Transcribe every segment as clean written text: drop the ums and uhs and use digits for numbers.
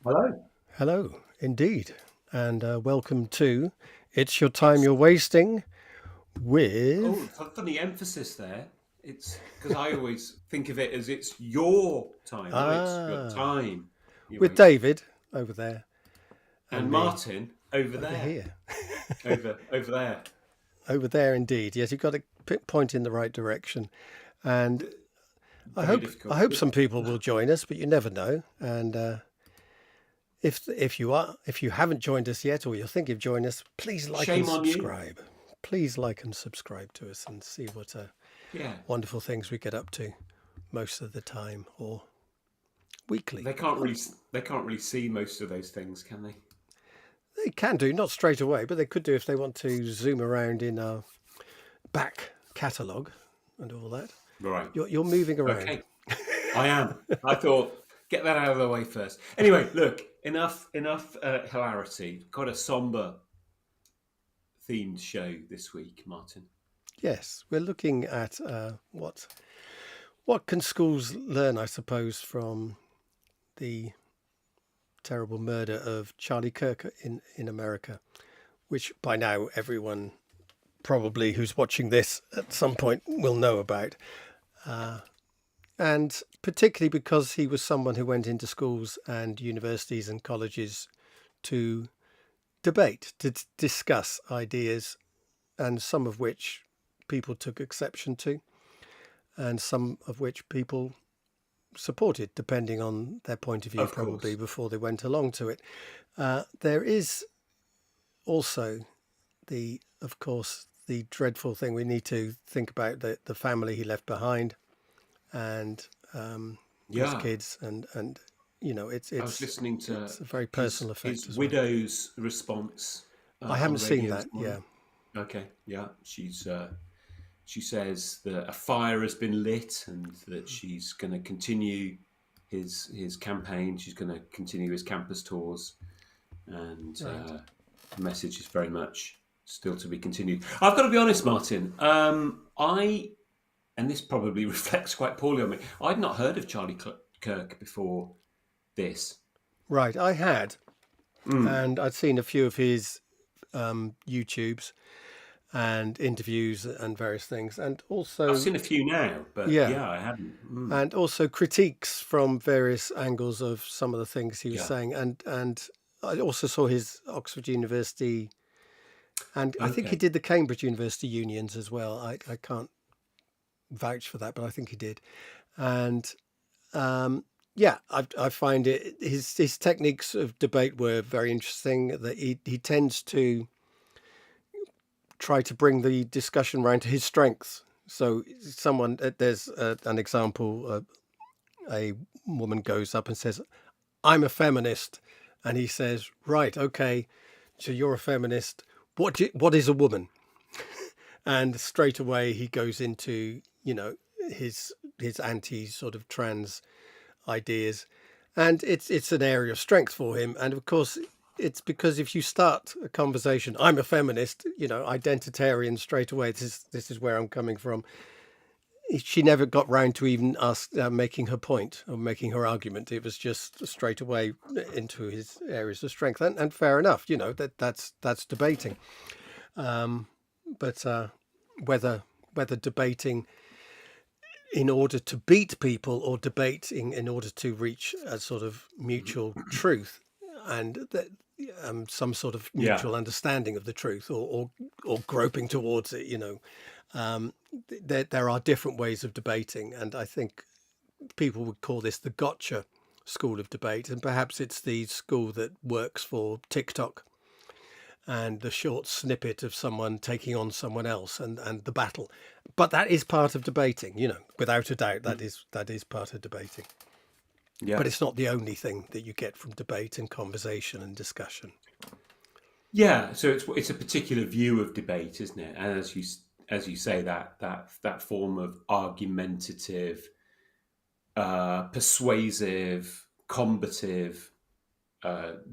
Hello. Hello, indeed, and welcome to It's Your Time You're Wasting Oh, with funny emphasis there. It's because I always think of it as it's your time. No, it's your ah time you're with wasting. David over there and And me Martin over over there, here. over there. Over there, indeed. Yes, you've got to point in the right direction, and I Very hope I difficult. hope some people will join us, but you never know. And if you haven't joined us yet, or you're thinking of joining us, please like and Shame on you. subscribe. Please like and subscribe to us and see what Yeah, wonderful things we get up to most of the time or weekly. they can't really they can't really see most of those things, can they? They can do, not straight away, but they could do if they want to zoom around in our back catalogue and all that. Right. You're moving around. Okay. I am. I thought get that out of the way first. Anyway, look. Enough hilarity. Quite a somber themed show this week, Martin. Yes, we're looking at what can schools learn, I suppose, from the terrible murder of Charlie Kirk in America, which by now everyone probably who's watching this at some point will know about. And particularly because he was someone who went into schools and universities and colleges to debate, to discuss ideas, and some of which people took exception to, and some of which people supported, depending on their point of view, Of probably course. before they went along to it. There is also of course, the dreadful thing we need to think about the family he left behind, and his Yeah. kids, and it's I was listening to it's a very his personal effect his as well. widow's response I on haven't the seen radio this that. Yeah, morning. Okay, yeah, she says that a fire has been lit and that she's going to continue his campaign. She's going to continue his campus tours, and right. the message is very much still to be continued. I've got to be honest, Martin. I and this probably reflects quite poorly on me. I'd not heard of Charlie Kirk before this. Right, I had, Mm. and I'd seen a few of his YouTubes and interviews and various things, and I've also seen a few now, but yeah, yeah, I hadn't. Mm. and also critiques from various angles of some of the things he was Yeah. saying, and I also saw his Oxford University, and I think he Okay. did the Cambridge University unions as well. I can't vouch for that, but I think he did, and yeah, I find his techniques of debate were very interesting. That he tends to try to bring the discussion round to his strengths. So there's an example. A woman goes up and says, "I'm a feminist," and he says, "Right, okay, so you're a feminist. What is a woman?" And straight away he goes into his anti sort of trans ideas, and it's an area of strength for him. And of course, it's because if you start a conversation, I'm a feminist, identitarian straight away. This is where I'm coming from. She never got round to even making her point or making her argument. It was just straight away into his areas of strength, and fair enough. That's debating. But whether debating in order to beat people or debating in order to reach a sort of mutual truth, and some sort of Yeah. mutual understanding of the truth, or groping towards it, there are different ways of debating, and I think people would call this the gotcha school of debate, and perhaps it's the school that works for TikTok and the short snippet of someone taking on someone else, and the battle. But that is part of debating, without a doubt. That is part of debating. But Yeah. it's not the only thing that you get from debate and conversation and discussion. Yeah. So it's a particular view of debate, isn't it? And as you say, that form of argumentative, persuasive, combative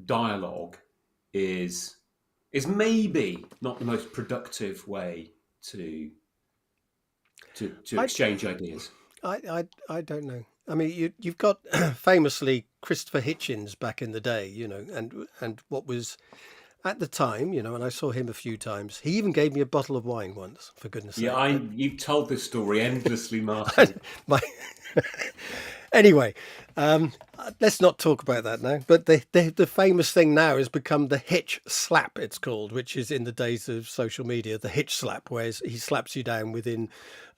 dialogue is is maybe not the most productive way to I, exchange ideas. I don't know. I mean, you've got famously Christopher Hitchens back in the day, and what was at the time, and I saw him a few times. He even gave me a bottle of wine once, for goodness Yeah, sake. you've told this story endlessly, But Martin. my anyway, let's not talk about that now. But the famous thing now has become the hitch slap. It's called, which is in the days of social media, the hitch slap, where he slaps you down within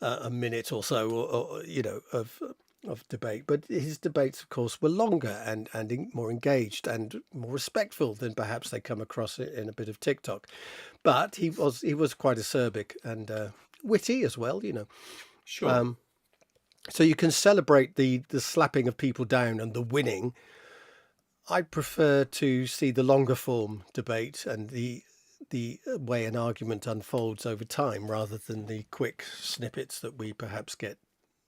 a minute or so, or of debate. But his debates, of course, were longer and more engaged and more respectful than perhaps they come across in a bit of TikTok. But he was quite acerbic and witty as well. Sure. So you can celebrate the slapping of people down and the winning. I prefer to see the longer form debate and the way an argument unfolds over time rather than the quick snippets that we perhaps get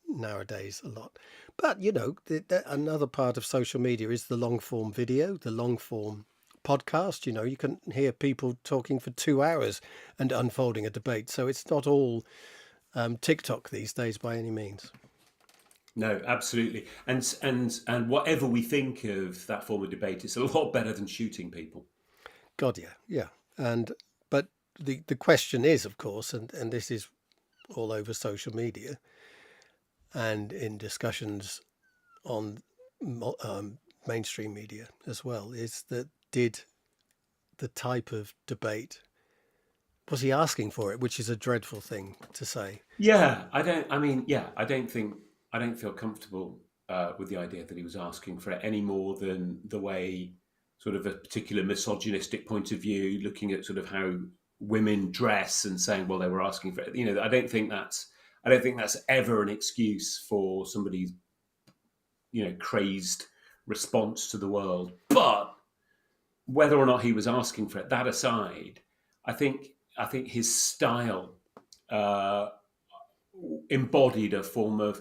nowadays a lot. But another part of social media is the long form video, the long form podcast. You can hear people talking for 2 hours and unfolding a debate. So it's not all TikTok these days by any means. No, absolutely. And whatever we think of that form of debate, it's a lot better than shooting people. God, yeah. But the question is, of course, and this is all over social media and in discussions on mainstream media as well, is that did the type of debate, was he asking for it, which is a dreadful thing to say. Yeah, I don't feel comfortable with the idea that he was asking for it any more than the way sort of a particular misogynistic point of view, looking at sort of how women dress and saying, well, they were asking for it. I don't think that's ever an excuse for somebody's, crazed response to the world. But whether or not he was asking for it, that aside, I think his style uh, embodied a form of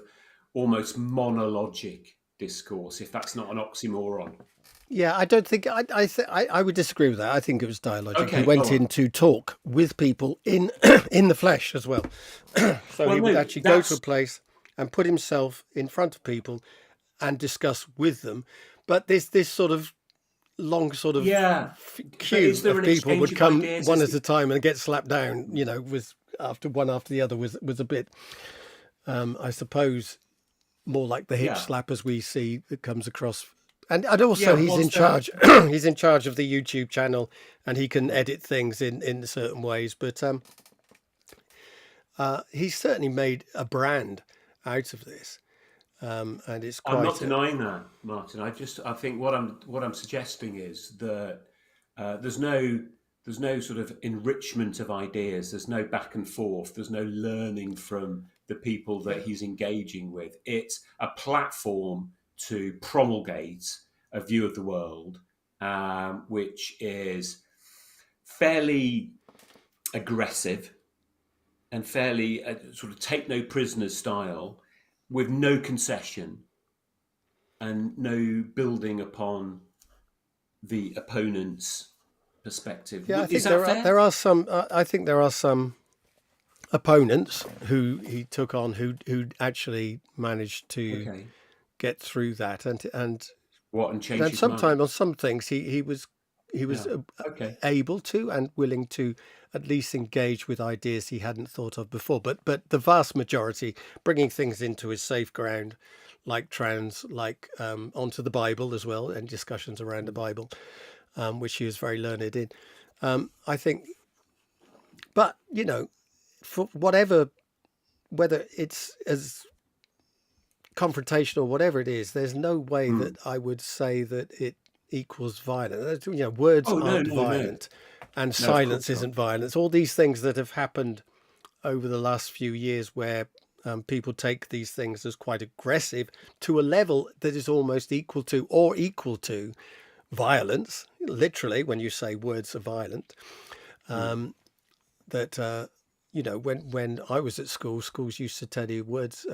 almost monologic discourse, if that's not an oxymoron. Yeah, I don't think I would disagree with that. I think it was dialogic. He Okay, all went right. in to talk with people in in the flesh as well. So Well, he would no, actually go to a that's place and put himself in front of people and discuss with them. But this sort of long sort of yeah. But is queue there of an people exchange would of come ideas? one at a time and get slapped down. Was after one after the other was a bit, I suppose, more like the hip Yeah, slap as we see that comes across. And also yeah. he's in Was there? charge. He's in charge of the YouTube channel, and he can edit things in certain ways. But he's certainly made a brand out of this, and it's I'm quite not denying that, Martin. I think what I'm suggesting is that there's no sort of enrichment of ideas. There's no back and forth. There's no learning from the people that yeah. he's engaging with. It's a platform to promulgate a view of the world, which is fairly aggressive and fairly sort of take no prisoners style, with no concession and no building upon the opponent's perspective. Yeah, I Is think that fair? there are some. I think there are some opponents who he took on who actually managed to Okay. get through that, and What, and change then his mind? sometimes on some things he was Yeah. Okay. able to and willing to at least engage with ideas he hadn't thought of before. But the vast majority, bringing things into his safe ground, like trans, like onto the Bible as well, and discussions around the Bible, which he was very learned in. I think, but for whether it's as confrontational, whatever it is, there's no way Mm. that I would say that it equals violence. Words Oh no, aren't no, no, violent, and no! Of silence course not. isn't violence. All these things that have happened over the last few years, where people take these things as quite aggressive to a level that is almost equal to violence. Literally, when you say words are violent, Mm. that when I was at school, schools used to tell you words.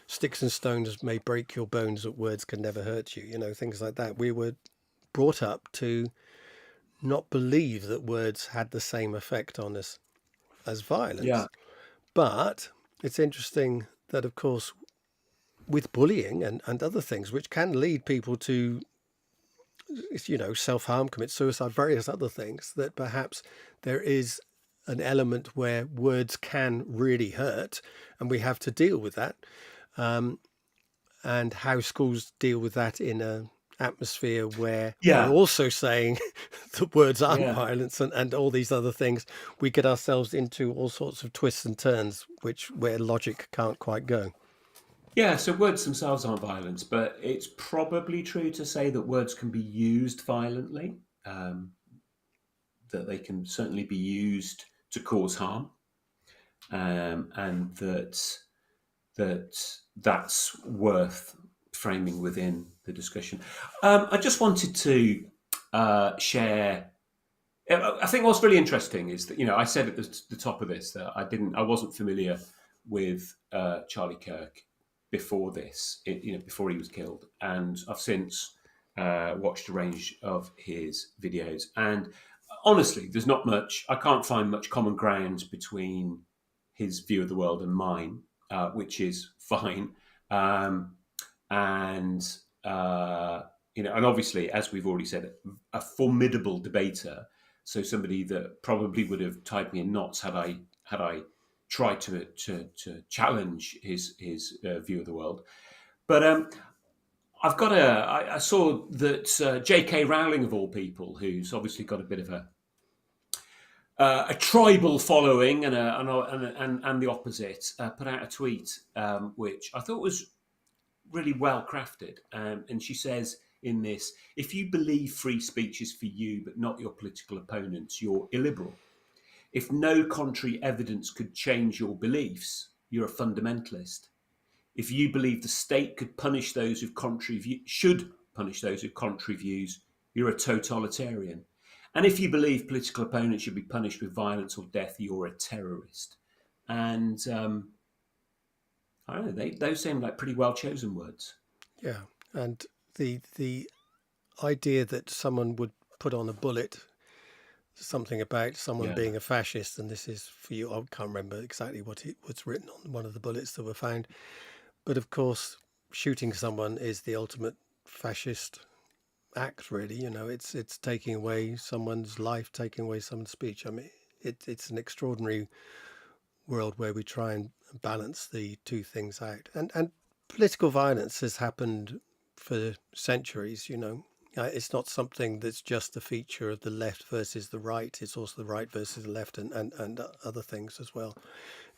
Sticks and stones may break your bones, but words can never hurt you. Things like that. We were brought up to not believe that words had the same effect on us as Yeah. violence. But it's interesting that, of course, with bullying and other things, which can lead people to, self-harm, commit suicide, various other things, that perhaps there is an element where words can really hurt, and we have to deal with that. And how schools deal with that in a atmosphere where we're Yeah, also saying that words aren't yeah, violence and all these other things, we get ourselves into all sorts of twists and turns, where logic can't quite go. yeah. So words themselves aren't violence, but it's probably true to say that words can be used violently. Um, that they can certainly be used to cause harm, and that's worth framing within the discussion. I just wanted to share. I think what's really interesting is that I said at the top of this that I wasn't familiar with Charlie Kirk before this, before he was killed, and I've since watched a range of his videos. And honestly, there's not much. I can't find much common ground between his view of the world and mine, which is fine. Um, and and obviously, as we've already said, a formidable debater. So somebody that probably would have tied me in knots had I tried to challenge his view of the world. But I saw that J.K. Rowling, of all people, who's obviously got a bit of a tribal following and the opposite, put out a tweet which I thought was really well crafted. And she says in this, if you believe free speech is for you but not your political opponents, you're illiberal. If no contrary evidence could change your beliefs, you're a fundamentalist. If you believe the state could punish those with should punish those with contrary views, you're a totalitarian. And if you believe political opponents should be punished with violence or death, you're a terrorist. And I don't know, those seem like pretty well chosen words. Yeah, and the idea that someone would put on a bullet something about someone Yeah. being a fascist, and this is for you. I can't remember exactly what it was written on one of the bullets that were found, but of course, shooting someone is the ultimate fascist act. Really, it's taking away someone's life, taking away someone's speech. I mean, it's an extraordinary world where we try and balance the two things out, and political violence has happened for centuries. It's not something that's just a feature of the left versus the right. It's also the right versus the left, and other things as well.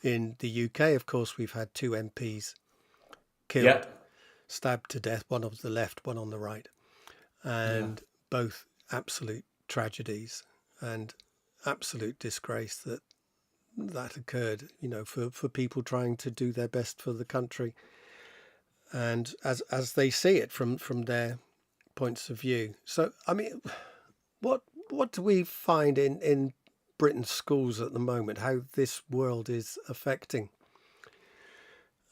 In the UK, of course, we've had two MPs Yeah. killed, stabbed to death, one on the left, one on the right, Yeah. and both absolute tragedies and absolute disgrace that occurred, for people trying to do their best for the country, and as they see it from their points of view. So, I mean, what do we find in Britain's schools at the moment? How this world is affecting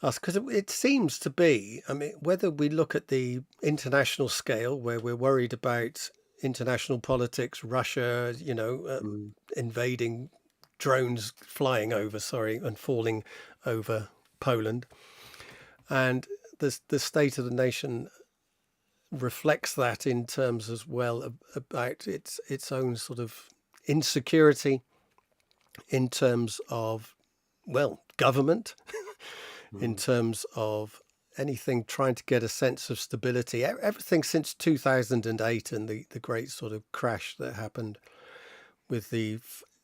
us? Because it seems to be. I mean, whether we look at the international scale, where we're worried about international politics, Russia, Mm. invading, drones flying over, and falling over Poland, and the state of the nation reflects that in terms as well about its own sort of insecurity in terms of, well, government, in Mm. terms of anything trying to get a sense of stability. Everything since 2008 and the great sort of crash that happened with the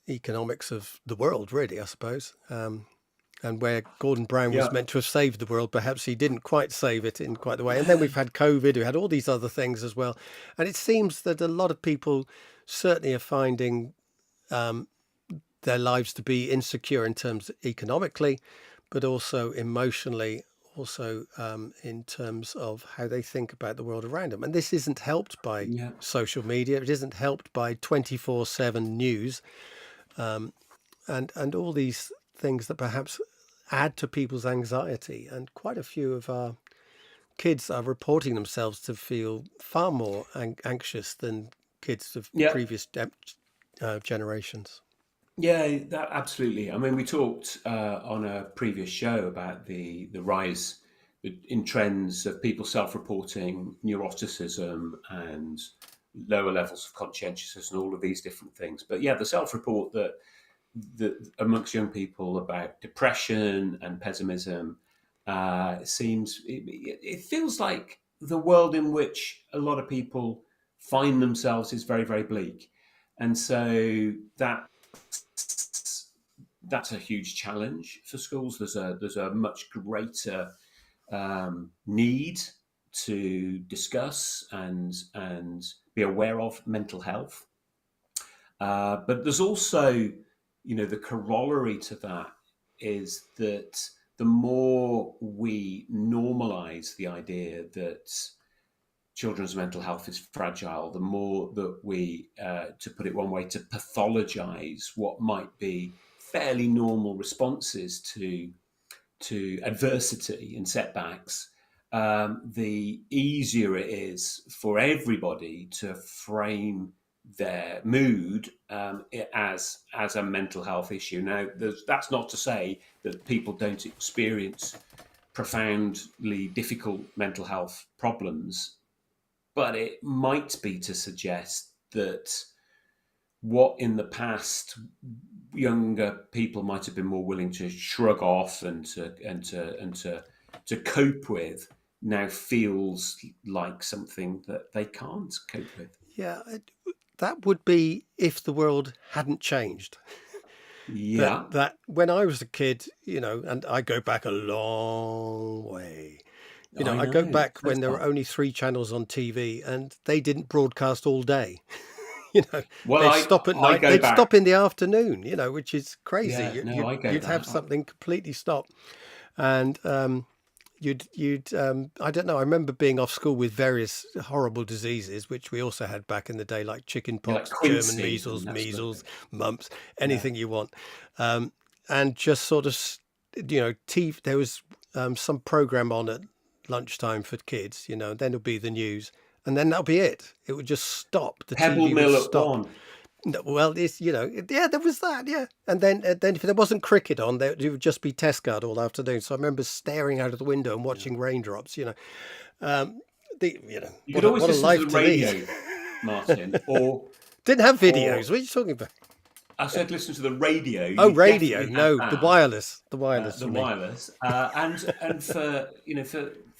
economics of the world, really, I suppose. And where Gordon Brown was Yeah. meant to have saved the world, perhaps he didn't quite save it in quite the way. And then we've had COVID, we had all these other things as well. And it seems that a lot of people certainly are finding their lives to be insecure in terms economically, but also emotionally, also in terms of how they think about the world around them. And this isn't helped by Yeah. social media. It isn't helped by 24/7 news, and all these things that perhaps add to people's anxiety. And quite a few of our kids are reporting themselves to feel far more anxious than kids of Yeah. previous generations. Yeah, absolutely. I mean, we talked on a previous show about the in trends of people self-reporting neuroticism and lower levels of conscientiousness and all of these different things. But yeah, the self-report that amongst young people about depression and pessimism it feels like the world in which a lot of people find themselves is very, very bleak. And so that's a huge challenge for schools. There's a much greater need to discuss and be aware of mental health. But there's also, the corollary to that is that the more we normalize the idea that children's mental health is fragile, the more that we, to put it one way, to pathologize what might be fairly normal responses to adversity and setbacks, the easier it is for everybody to frame their mood as a mental health issue. Now, that's not to say that people don't experience profoundly difficult mental health problems, but it might be to suggest that what in the past younger people might have been more willing to shrug off and to cope with now feels like something that they can't cope with. Yeah, that would be if the world hadn't changed. Yeah, That when I was a kid, and I go back a long way. I I go know. back when there were only 3 channels on TV and they didn't broadcast all day. Well, They'd stop at I night. go They'd back. stop in the afternoon, which is crazy. Yeah, no, I You'd get have that. something completely stop. And you'd I don't know, I remember being off school with various horrible diseases which we also had back in the day, like chicken Yeah, like pox, German Quincy and that sort of measles, thing. mumps, Yeah, anything you want. And just sort of TV, there was some program on at lunchtime for kids, and then it'll be the news, and then that'll be it. It would just stop. The Pebble TV would Mill at stop. one. No, well, it's yeah, there was that, yeah, and then if there wasn't cricket on, there it would just be test guard all afternoon. So I remember staring out of the window and Yeah. watching raindrops. Um, the You could always what a listen to life the to lead. radio, Martin, or Didn't have or videos. What are you talking about? I said listen to the radio. Oh, You radio. definitely had No, the that, wireless. The the for me. wireless, and for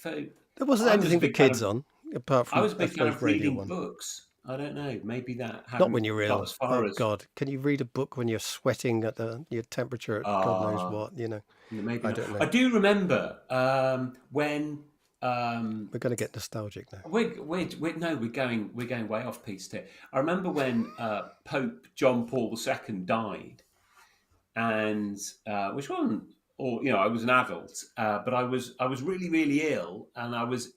There wasn't I was a anything for big fan kids of on apart I from, was a I big fan suppose, of Radio reading One. books. I don't know. Maybe that Not hadn't when you're got ill. as far Oh as God, can you read a book when you're sweating at your temperature at God knows what? maybe I not. don't I know. do remember when We're going to get nostalgic now. we're going way off piece here. I remember when Pope John Paul II died, and which wasn't, or I was an adult, but I was really really ill, and I was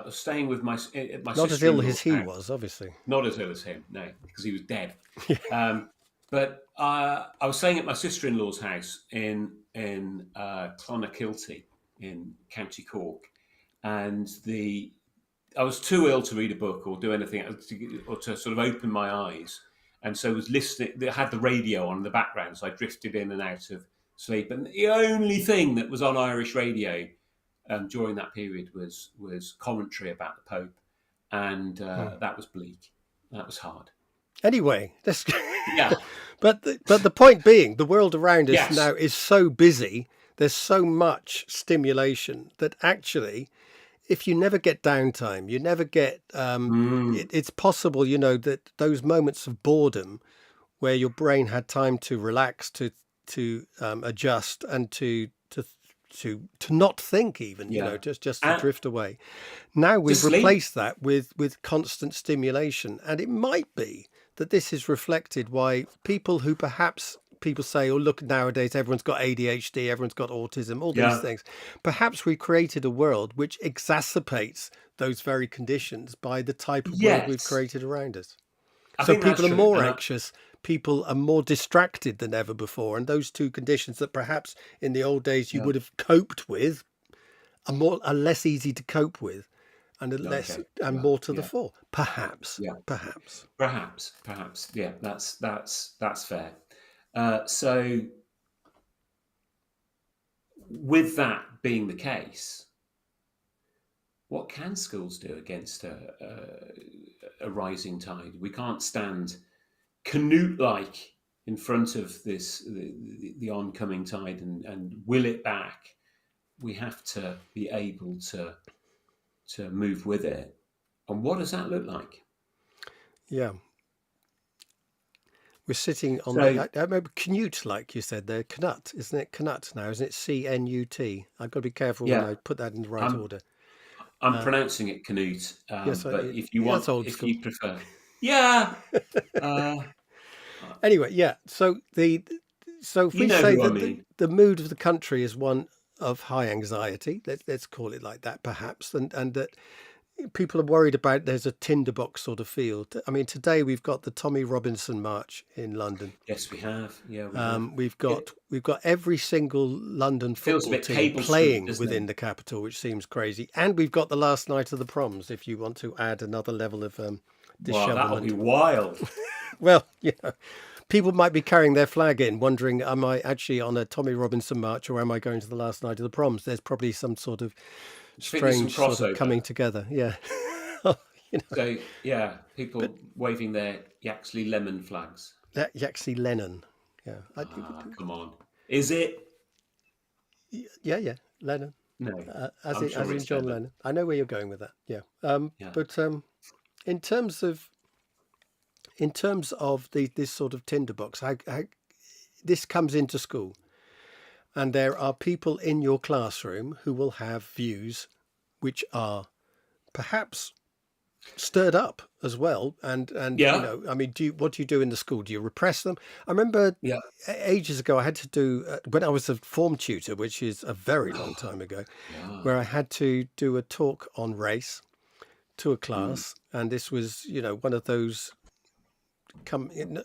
staying with my Not as ill as sister-in-law's he house. was, obviously. Not as ill as him, no, because he was dead. But I was staying at my sister-in-law's house in Clonakilty in County Cork, and I was too ill to read a book or do anything or to sort of open my eyes, and so I was listening. I had the radio on in the background, so I drifted in and out of sleep. And the only thing that was on Irish radio during that period was commentary about the Pope, and that was bleak. That was hard. Anyway, Yeah. but the point being, the world around us Yes. now is so busy. There's so much stimulation that actually, if you never get downtime, you never get. It's possible, that those moments of boredom, where your brain had time to relax, to adjust, and to not think, even just to drift away. Now we've sleep. replaced that with constant stimulation, and it might be that this is reflected why people who perhaps people say, oh, look, nowadays everyone's got ADHD, everyone's got autism, all these things. Perhaps we created a world which exacerbates those very conditions by the type of world we've created around us. So people are more anxious, people are more distracted than ever before, and those two conditions that perhaps in the old days you would have coped with are less easy to cope with, and more to the fore. Perhaps. Yeah, that's fair. So with that being the case, what can schools do against a rising tide? We can't stand Canute-like in front of the oncoming tide and will it back. We have to be able to move with it. And what does that look like? Yeah. We're sitting on So I remember Canute, like you said there, Canut, isn't it? Canut now, isn't it? CNUT. I've got to be careful when yeah, I put that in the right I'm order. I'm pronouncing it Canute, Yes, but if you that's want, old if school. you prefer, yeah, uh, Anyway, yeah. So if you we know say who I that mean. the mood of the country is one of high anxiety, let's call it like that, perhaps, and that people are worried about there's a tinderbox sort of feel. I mean, today we've got the Tommy Robinson March in London. Yes, we have. Yeah, we have. We've It got every single London feels a football bit team Cable Street, playing doesn't it? within the capital, which seems crazy. And we've got the last night of the proms, if you want to add another level of Wow, that'll be dishevelment. wild. Well, people might be carrying their flag in, wondering, am I actually on a Tommy Robinson march or am I going to the last night of the proms? There's probably some sort of I think there's some strange sort of crossover. coming together. Yeah. So yeah, But people waving their Yaxley lemon flags. that Yaxley Lennon. Yeah. Ah, come on. Is it? Yeah. Lennon. No, As I'm as sure in it's John Lennon. Lennon. I know where you're going with that. Yeah. Yeah. But in terms of this sort of tinderbox, how this comes into school, and there are people in your classroom who will have views which are perhaps stirred up as well, and Yeah. I mean, what do you do in the school? Do you repress them? I remember Yeah. ages ago I had to do when I was a form tutor, which is a very long time ago, Yeah. where I had to do a talk on race to a Mm. class, and this was one of those come in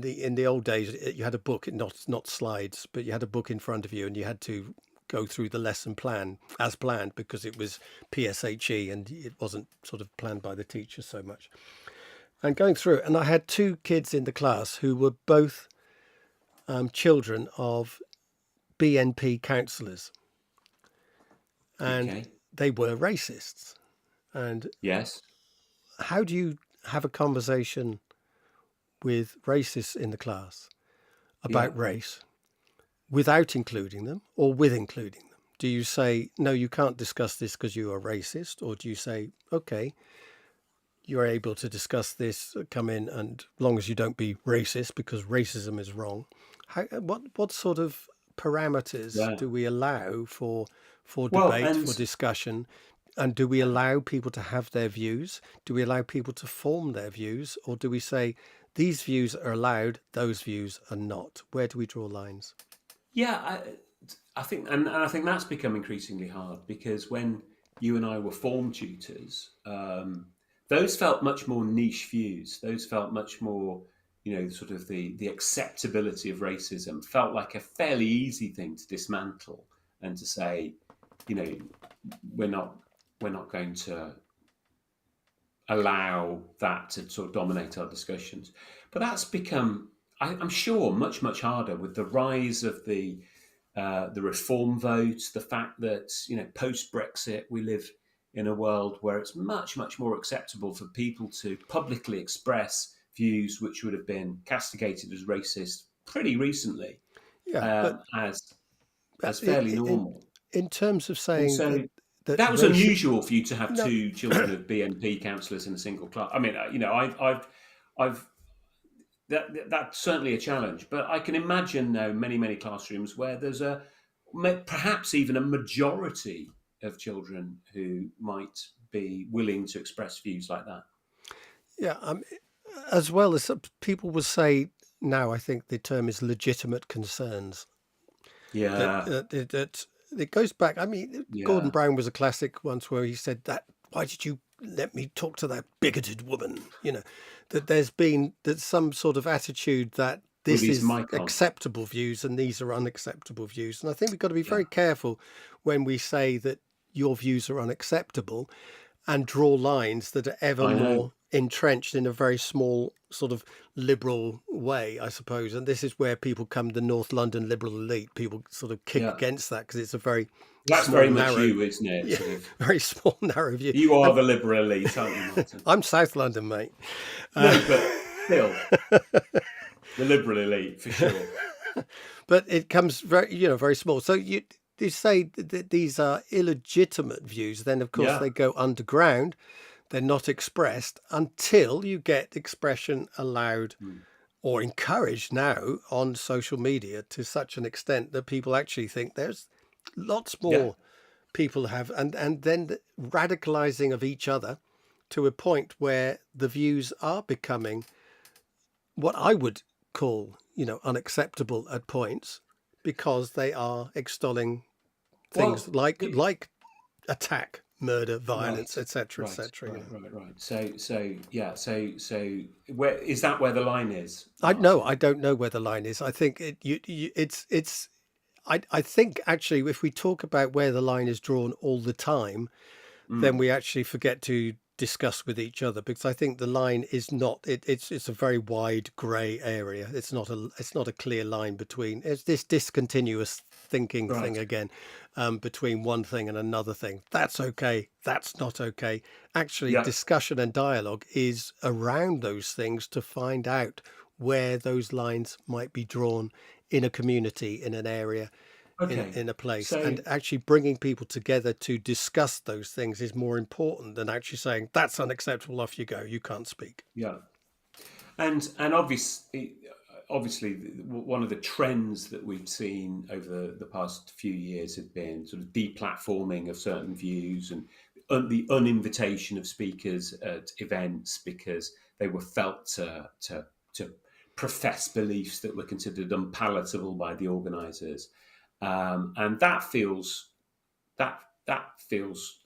the old days. You had a book, not slides, but you had a book in front of you, and you had to go through the lesson plan as planned because it was PSHE and it wasn't sort of planned by the teacher so much. And going through it, and I had two kids in the class who were both children of BNP councillors, and Okay. they were racists. And Yes. how do you have a conversation with racists in the class Yeah. about race without including them or with including them? Do you say, no, you can't discuss this because you are racist? Or do you say, okay, you're able to discuss this, come in, and as long as you don't be racist because racism is wrong? What sort of parameters Yeah. do we allow for Well, debate, and for discussion? And do we yeah. allow people to have their views? Do we allow people to form their views? Or do we say these views are allowed, those views are not? Where do we draw lines? Yeah, I think, and I think that's become increasingly hard because when you and I were form tutors, those felt much more niche views. Those felt much more, sort of the acceptability of racism felt like a fairly easy thing to dismantle and to say, you know, we're not going to allow that to sort of dominate our discussions. But that's become, I'm sure, much harder with the rise of the reform vote, the fact that post Brexit we live in a world where it's much more acceptable for people to publicly express views which would have been castigated as racist pretty recently, Yeah, but as fairly normal. in terms of And saying so that that was racial, unusual for you to have no, two children of BNP councillors in a single class. I mean, I've that's certainly a challenge. But I can imagine now many classrooms where there's perhaps even a majority of children who might be willing to express views like that. yeah, as well as people will say now, I think the term is legitimate concerns. That Yeah, that it goes back. I mean, Gordon yeah, Brown was a classic once where he said that, why did you let me talk to that bigoted woman? That there's some sort of attitude that with this his is mic on. acceptable views and these are unacceptable views. And I think we've got to be Yeah, very careful when we say that your views are unacceptable and draw lines that are ever I know. more entrenched in a very small sort of liberal way, I suppose. And this is where people come, the North London liberal elite, people sort of kick Yeah, against that because it's a very That's small, very much narrow, you, isn't it? yeah, Sort of. very small, narrow view. You are And the liberal elite, aren't you, Martin? I'm South London, mate. Uh, No, but still, the liberal elite for sure. but it comes very, very small. So you say that these are illegitimate views, then of course Yeah. they go underground. They're not expressed until you get expression allowed Mm. or encouraged now on social media to such an extent that people actually think there's lots Yeah. more people have, and then the radicalizing of each other to a point where the views are becoming what I would call, unacceptable at points, because they are extolling things Well, like attack, murder, right, violence, etc., right, etc. right, right, right. So yeah. So where is that? Where the line is, I no, Martin? I don't know where the line is. I think it's. I think actually, if we talk about where the line is drawn all the time, then Mm. we actually forget to discuss with each other, because I think the line is not it's a very wide grey area. It's not a clear line between, it's this discontinuous thinking thing Right. again, between one thing and another thing. That's okay, that's not okay. Actually, Yeah. discussion and dialogue is around those things to find out where those lines might be drawn in a community, in an area, Okay. in a place, So and actually bringing people together to discuss those things is more important than actually saying that's unacceptable, off you go, you can't speak. yeah, and obviously, one of the trends that we've seen over the past few years have been sort of deplatforming of certain views and the uninvitation of speakers at events because they were felt to profess beliefs that were considered unpalatable by the organisers, and that feels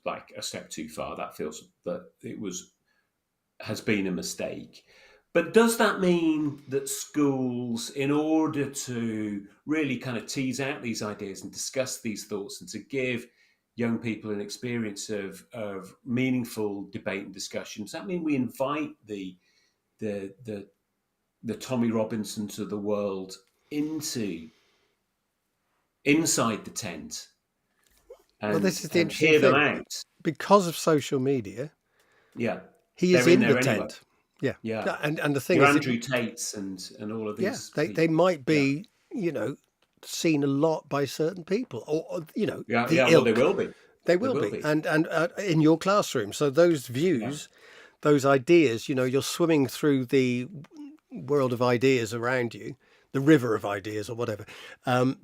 like a step too far. That feels that it has been a mistake. But does that mean that schools, in order to really kind of tease out these ideas and discuss these thoughts and to give young people an experience of meaningful debate and discussion, does that mean we invite the the, the Tommy Robinsons of the world into inside the tent Well, and this is the and interesting hear them thing. out? Because of social media, Yeah, he is they're in in the there anyway. tent. Yeah. Yeah, Yeah, and the thing your is, it Andrew Tates and all of yeah, these they people. might Yeah. be, seen a lot by certain people, or Yeah, the yeah. Well, they ilk. will be. They They will will be, be. and in your classroom. So those Yeah, views, those ideas, you're swimming through the world of ideas around you, the river of ideas or whatever.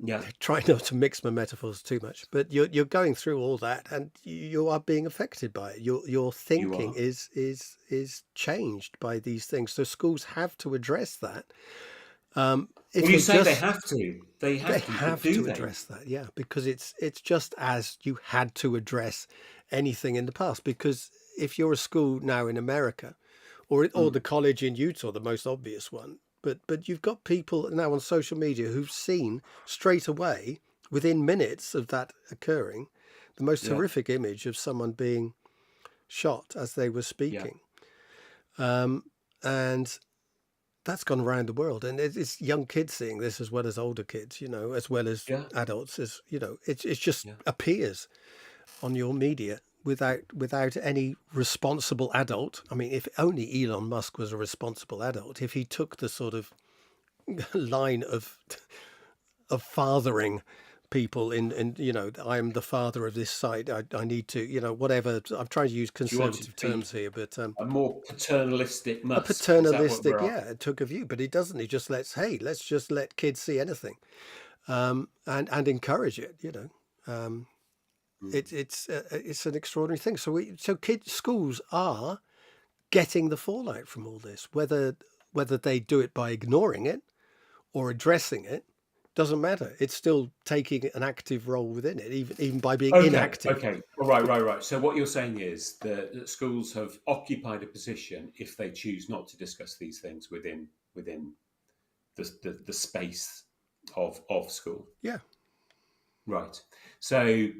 yeah. Try not to mix my metaphors too much, but you're going through all that, and you are being affected by it. Your You thinking are. is changed by these things. So schools have to address that. Well, If you you're say they just have to. They They have to, but have do to they? address that, yeah, because it's just as you had to address anything in the past. Because if you're a school now in America, or Mm, the college in Utah, the most obvious one, but you've got people now on social media who've seen straight away, within minutes of that occurring, the most yeah, horrific image of someone being shot as they were yeah, speaking, and that's gone around the world, and it's young kids seeing this as well as older kids, as well as yeah, adults. As it just yeah. appears on your media without any responsible adult. I mean, if only Elon Musk was a responsible adult, if he took the sort of line of fathering people in I'm the father of this site. I need to, whatever. I'm trying to use Do you want to conservative be terms here, but a more paternalistic a Musk? Is that what paternalistic, we're yeah, after? it took a view, but he doesn't. He just let's just let kids see anything, and encourage it. Mm. It's an extraordinary thing. So kids, schools are getting the fallout from all this, whether they do it by ignoring it or addressing it, doesn't matter. It's still taking an active role within it, even by being Okay, inactive. okay. All right, right, right. So what you're saying is that schools have occupied a position if they choose not to discuss these things within the space of school. Yeah. Right. So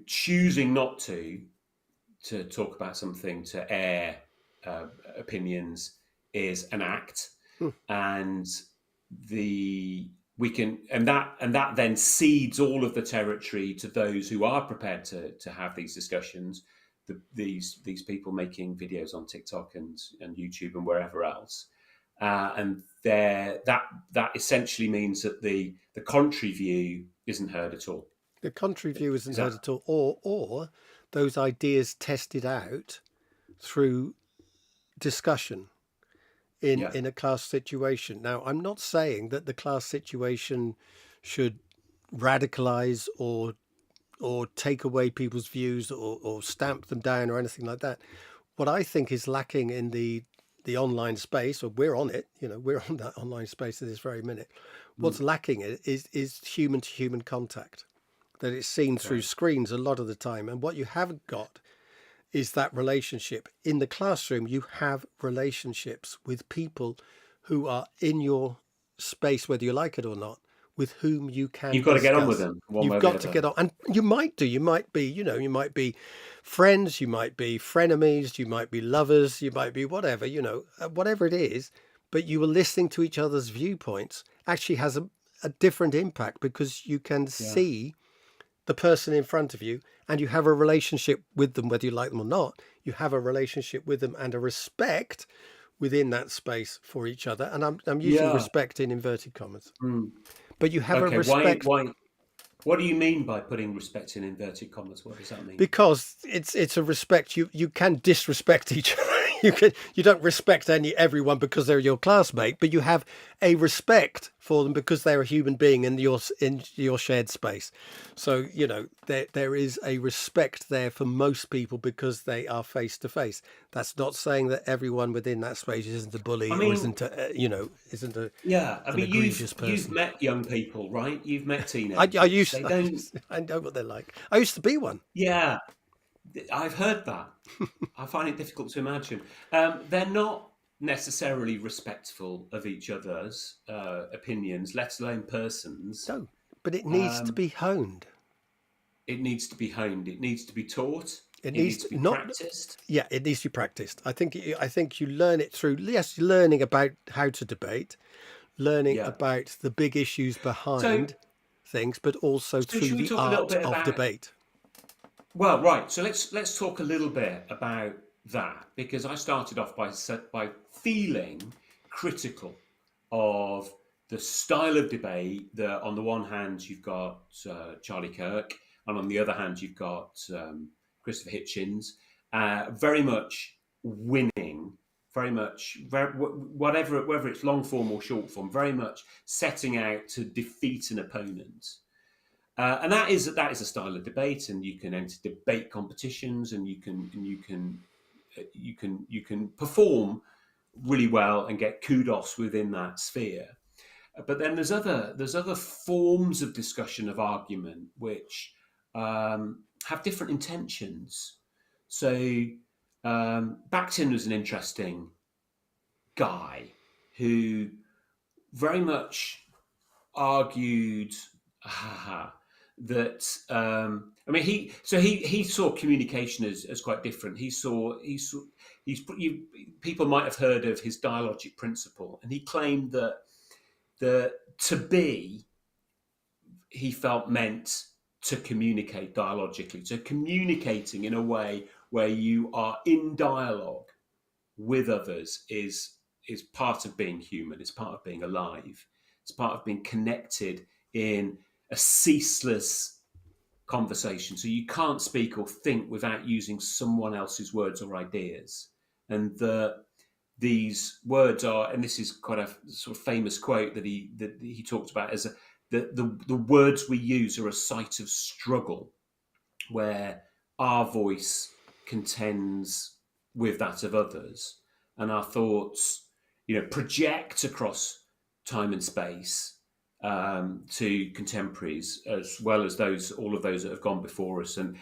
choosing not to talk about something, to air opinions, is an act, Hmm. and the we can, and that then cedes all of the territory to those who are prepared to have these discussions. These people making videos on TikTok and YouTube and wherever else, and that essentially means that the contrary view isn't heard at all. The contrary view isn't Is heard that at all, or those ideas tested out through discussion yeah? in a class situation. Now, I'm not saying that the class situation should radicalize or take away people's views or stamp them down or anything like that. What I think is lacking in the online space, or we're on it, we're on that online space at this very minute. What's lacking is human to human contact, that it's seen through Right. screens a lot of the time. And what you haven't got is that relationship. In the classroom, you have relationships with people who are in your space, whether you like it or not, with whom you can You've got to get on with discuss. them one way You've or the got to other. get on, and you might be, you might be friends, you might be frenemies, you might be lovers, you might be whatever, whatever it is, but you are listening to each other's viewpoints actually has a different impact, because you can Yeah. see the person in front of you and you have a relationship with them, whether you like them or not. You have a relationship with them and a respect within that space for each other. And I'm using Yeah. respect in inverted commas, Mm. but you have a Okay. Why? respect Why? What do you mean by putting respect in inverted commas? What does that mean? because it's a respect. You can disrespect each other. You don't respect everyone because they're your classmate, but you have a respect for them because they're a human being in your shared space. So there is a respect there for most people because they are face to face. That's not saying that everyone within that space isn't a I bully or mean, isn't yeah. I an mean, egregious you've person. met young people, right? You've met I, I teenagers. used They don't. I know what they're like. I used to be one. Yeah, I've heard that. I find it difficult to imagine. They're not necessarily respectful of each other's opinions, let alone persons. No, but it needs to Um, be honed. it needs to be honed. It needs to be taught. It It needs needs to to be not. practiced. Yeah, it needs to be practiced. I think you learn it through, yes, learning about how to debate, learning Yeah. about the big issues So, behind things, but also so through should we the talk a little art bit of about? debate. Well, right. So let's talk a little bit about that, because I started off by feeling critical of the style of debate. That on the one hand you've got Charlie Kirk, and on the other hand you've got Christopher Hitchens, very much winning, whatever, whether it's long form or short form, very much setting out to defeat an opponent. And that is a style of debate, and you can enter debate competitions, and you can perform really well and get kudos within that sphere. But then there's other forms of discussion, of argument, which have different intentions. So Bakhtin was an interesting guy who very much argued that I mean he saw communication as quite different. People might have heard of his dialogic principle, and he claimed that the to be, he felt, meant to communicate dialogically, so communicating in a way where you are in dialogue with others is part of being human. It's part of being alive. It's part of being connected in a ceaseless conversation. So you can't speak or think without using someone else's words or ideas. And these words are, and this is quite a sort of famous quote that he talked about as the words we use are a site of struggle, where our voice contends with that of others, and our thoughts, project across time and space to contemporaries, as well as all of those that have gone before us, and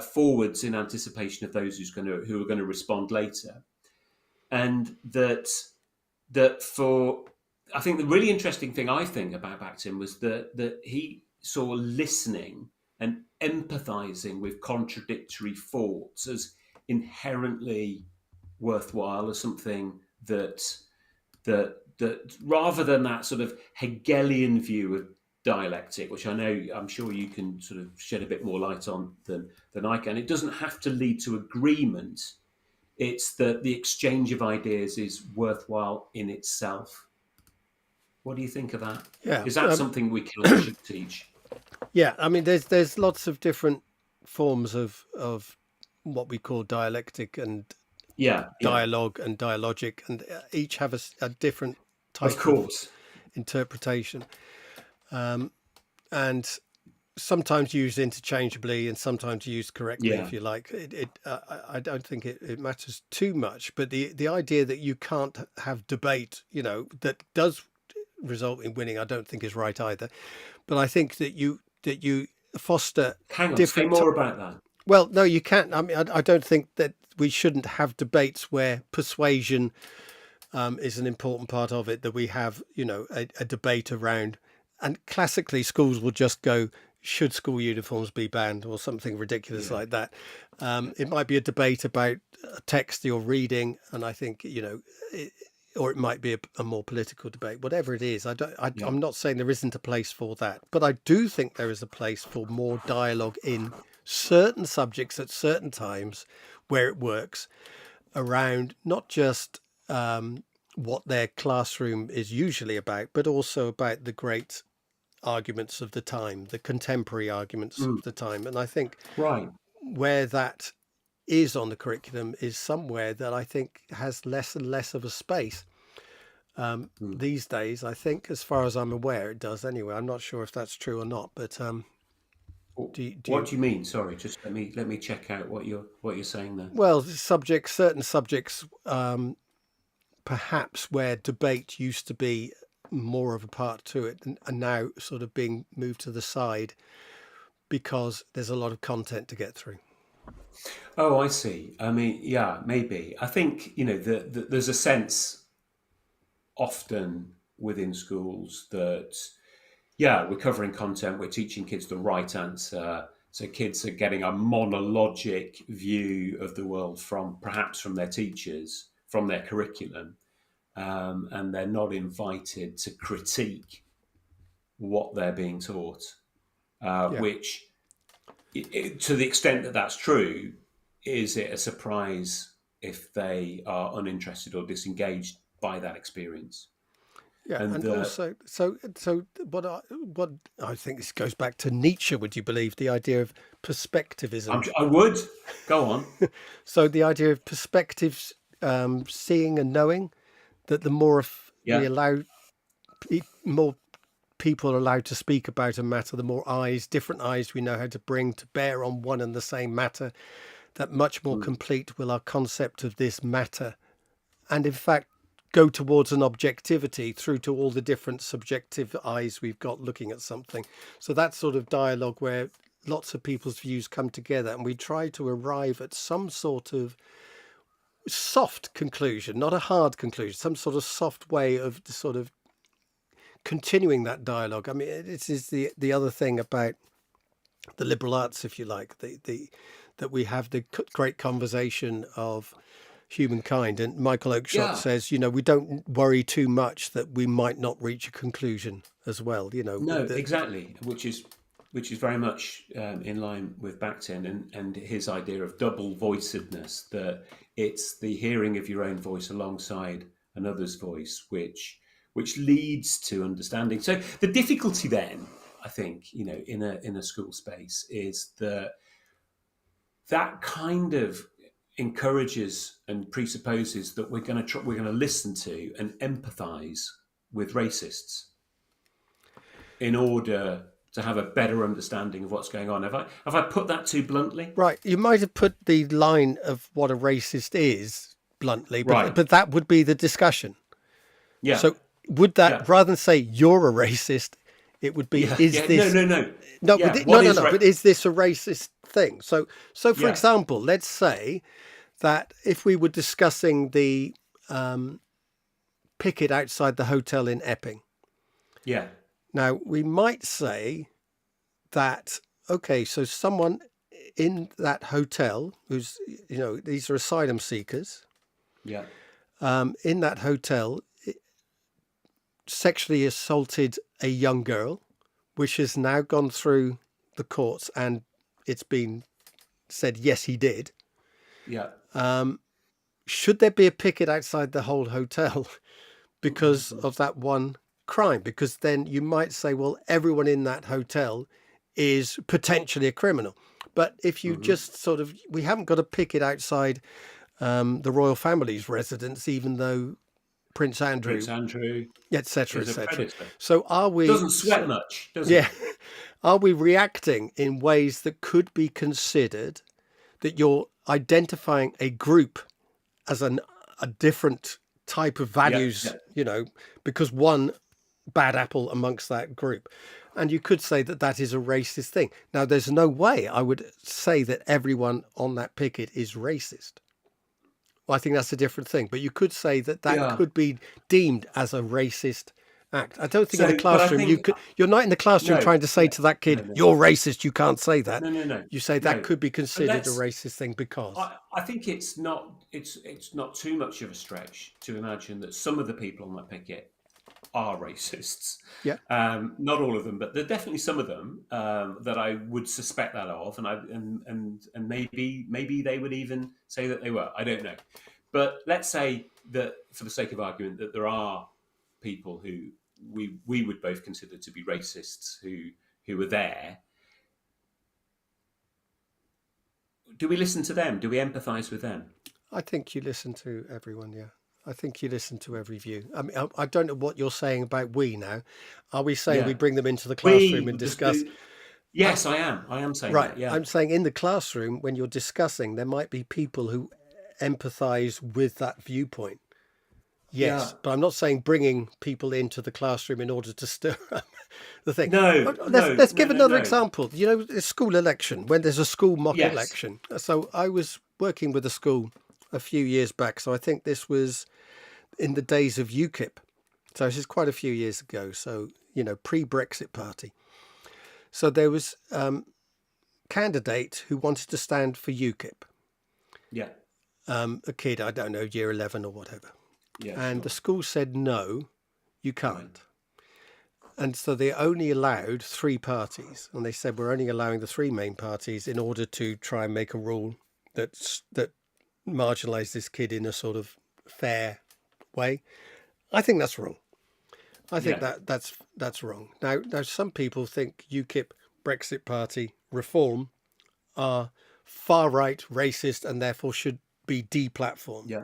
forwards in anticipation of those who are going to respond later, and that I think the really interesting thing, I think, about Bakhtin was that he saw listening and empathizing with contradictory thoughts as inherently worthwhile, as something that that rather than that sort of Hegelian view of dialectic, which I'm sure you can sort of shed a bit more light on than I can, it doesn't have to lead to agreement. It's that the exchange of ideas is worthwhile in itself. What do you think of that? Yeah. Is that something we can or should teach? Yeah. I mean, there's lots of different forms of what we call dialectic and Yeah, yeah, dialogue and dialogic, and each have a different of type of course. interpretation, and sometimes used interchangeably and sometimes used correctly, Yeah, if you like. I don't think it matters too much, but the idea that you can't have debate, that does result in winning, I don't think is right either. But I think that you foster hang on. Say different. more about that. Well, no, you can't. I mean, I don't think that we shouldn't have debates where persuasion is an important part of it. That we have, a debate around, and classically, schools will just go, should school uniforms be banned or something ridiculous Yeah, like that. It might be a debate about a text you're reading, and I think or it might be a more political debate. Whatever it is, yeah, I'm not saying there isn't a place for that, but I do think there is a place for more dialogue in certain subjects at certain times where it works, around not just what their classroom is usually about, but also about the great arguments of the time, the contemporary arguments mm, of the time. And I think right. where that is on the curriculum is somewhere that I think has less and less of a space Mm. these days. I think, as far as I'm aware, it does anyway. I'm not sure if that's true or not, but do What you? do you mean? Sorry, just let me check out what you're saying there. Well, certain subjects, perhaps where debate used to be more of a part to it, and are now sort of being moved to the side because there's a lot of content to get through. Oh, I see. I mean, yeah, maybe. I think there's a sense often within schools that yeah, we're covering content, we're teaching kids the right answer. So kids are getting a monologic view of the world perhaps from their teachers, from their curriculum, and they're not invited to critique what they're being taught, Yeah. which, to the extent that that's true, is it a surprise if they are uninterested or disengaged by that experience? Yeah, And and also, so what I think this goes back to Nietzsche. Would you believe the idea of perspectivism? I would go on. So the idea of perspectives, seeing and knowing that the more we Yeah. allow, more people are allowed to speak about a matter, the more different eyes we know how to bring to bear on one and the same matter, that much more Mm. complete will our concept of this matter, and in fact go towards an objectivity through to all the different subjective eyes we've got looking at something. So that sort of dialogue where lots of people's views come together and we try to arrive at some sort of soft conclusion, not a hard conclusion, some sort of soft way of sort of continuing that dialogue. I mean, this is the other thing about the liberal arts, if you like, the that we have the great conversation of humankind. And Michael Oakeshott Yeah. says, we don't worry too much that we might not reach a conclusion as well. No, exactly, which is very much in line with Bakhtin and his idea of double voicedness, that it's the hearing of your own voice alongside another's voice, which leads to understanding. So the difficulty then, I think, in a school space, is that kind of encourages and presupposes that we're going to listen to and empathize with racists in order to have a better understanding of what's going on. Have I put that too bluntly? Right. You might have put the line of what a racist is bluntly, but Right. that would be the discussion. Yeah. So would that, Yeah. rather than say you're a racist, it would be, Yeah. is Yeah. No. this, No. No. no, Yeah. no, What no, is no, right? but is this a racist thing? So for Yeah. example, let's say that if we were discussing the picket outside the hotel in Epping, Yeah. now we might say that, okay, so someone in that hotel who's, these are asylum seekers, Yeah. in that hotel sexually assaulted a young girl, which has now gone through the courts and it's been said, yes, he did. Yeah. Should there be a picket outside the whole hotel because of that one crime? Because then you might say, well, everyone in that hotel is potentially a criminal. But if you just sort of, we haven't got a picket outside the royal family's residence, even though Prince Andrew, etc., is a etc. predator. So are we? Doesn't sweat much, does he? Yeah. Are we reacting in ways that could be considered that you're identifying a group as a different type of values, because one bad apple amongst that group? And you could say that that is a racist thing. Now, there's no way I would say that everyone on that picket is racist. Well, I think that's a different thing. But you could say that that Yeah. could be deemed as a racist act. I don't think in a So, but I classroom think you're not in the classroom no, trying to say to that kid, no, you're racist, you can't say that. no. You say that could be But considered a racist thing because. I think it's not too much of a stretch to imagine that some of the people on that picket are racists. Yeah. Not all of them, but there are definitely some of them that I would suspect that of, and maybe they would even say that they were. I don't know, but let's say that for the sake of argument that there are people who we would both consider to be racists who were there. Do we listen to them? Do we empathise with them? I think you listen to everyone, yeah. I think you listen to every view. I mean, I don't know what you're saying about we now. Are we saying we bring them into the classroom and discuss? Yes, I am. I am saying right. that, yeah. I'm saying in the classroom, when you're discussing, there might be people who empathise with that viewpoint. Yes, but I'm not saying bringing people into the classroom in order to stir up the thing. Let's give another example. You know, the school election, when there's a school mock election. So I was working with a school a few years back. So I think this was in the days of UKIP. So this is quite a few years ago. So, pre-Brexit party. So there was a candidate who wanted to stand for UKIP. Yeah. A kid, I don't know, year 11 or whatever. Yeah, and the school said, no, you can't. Right. And so they only allowed 3 parties. And they said, we're only allowing the 3 main parties in order to try and make a rule that marginalised this kid in a sort of fair way. I think that's wrong. I think that's wrong. Now, some people think UKIP, Brexit Party, Reform are far-right, racist, and therefore should be deplatformed. Yeah.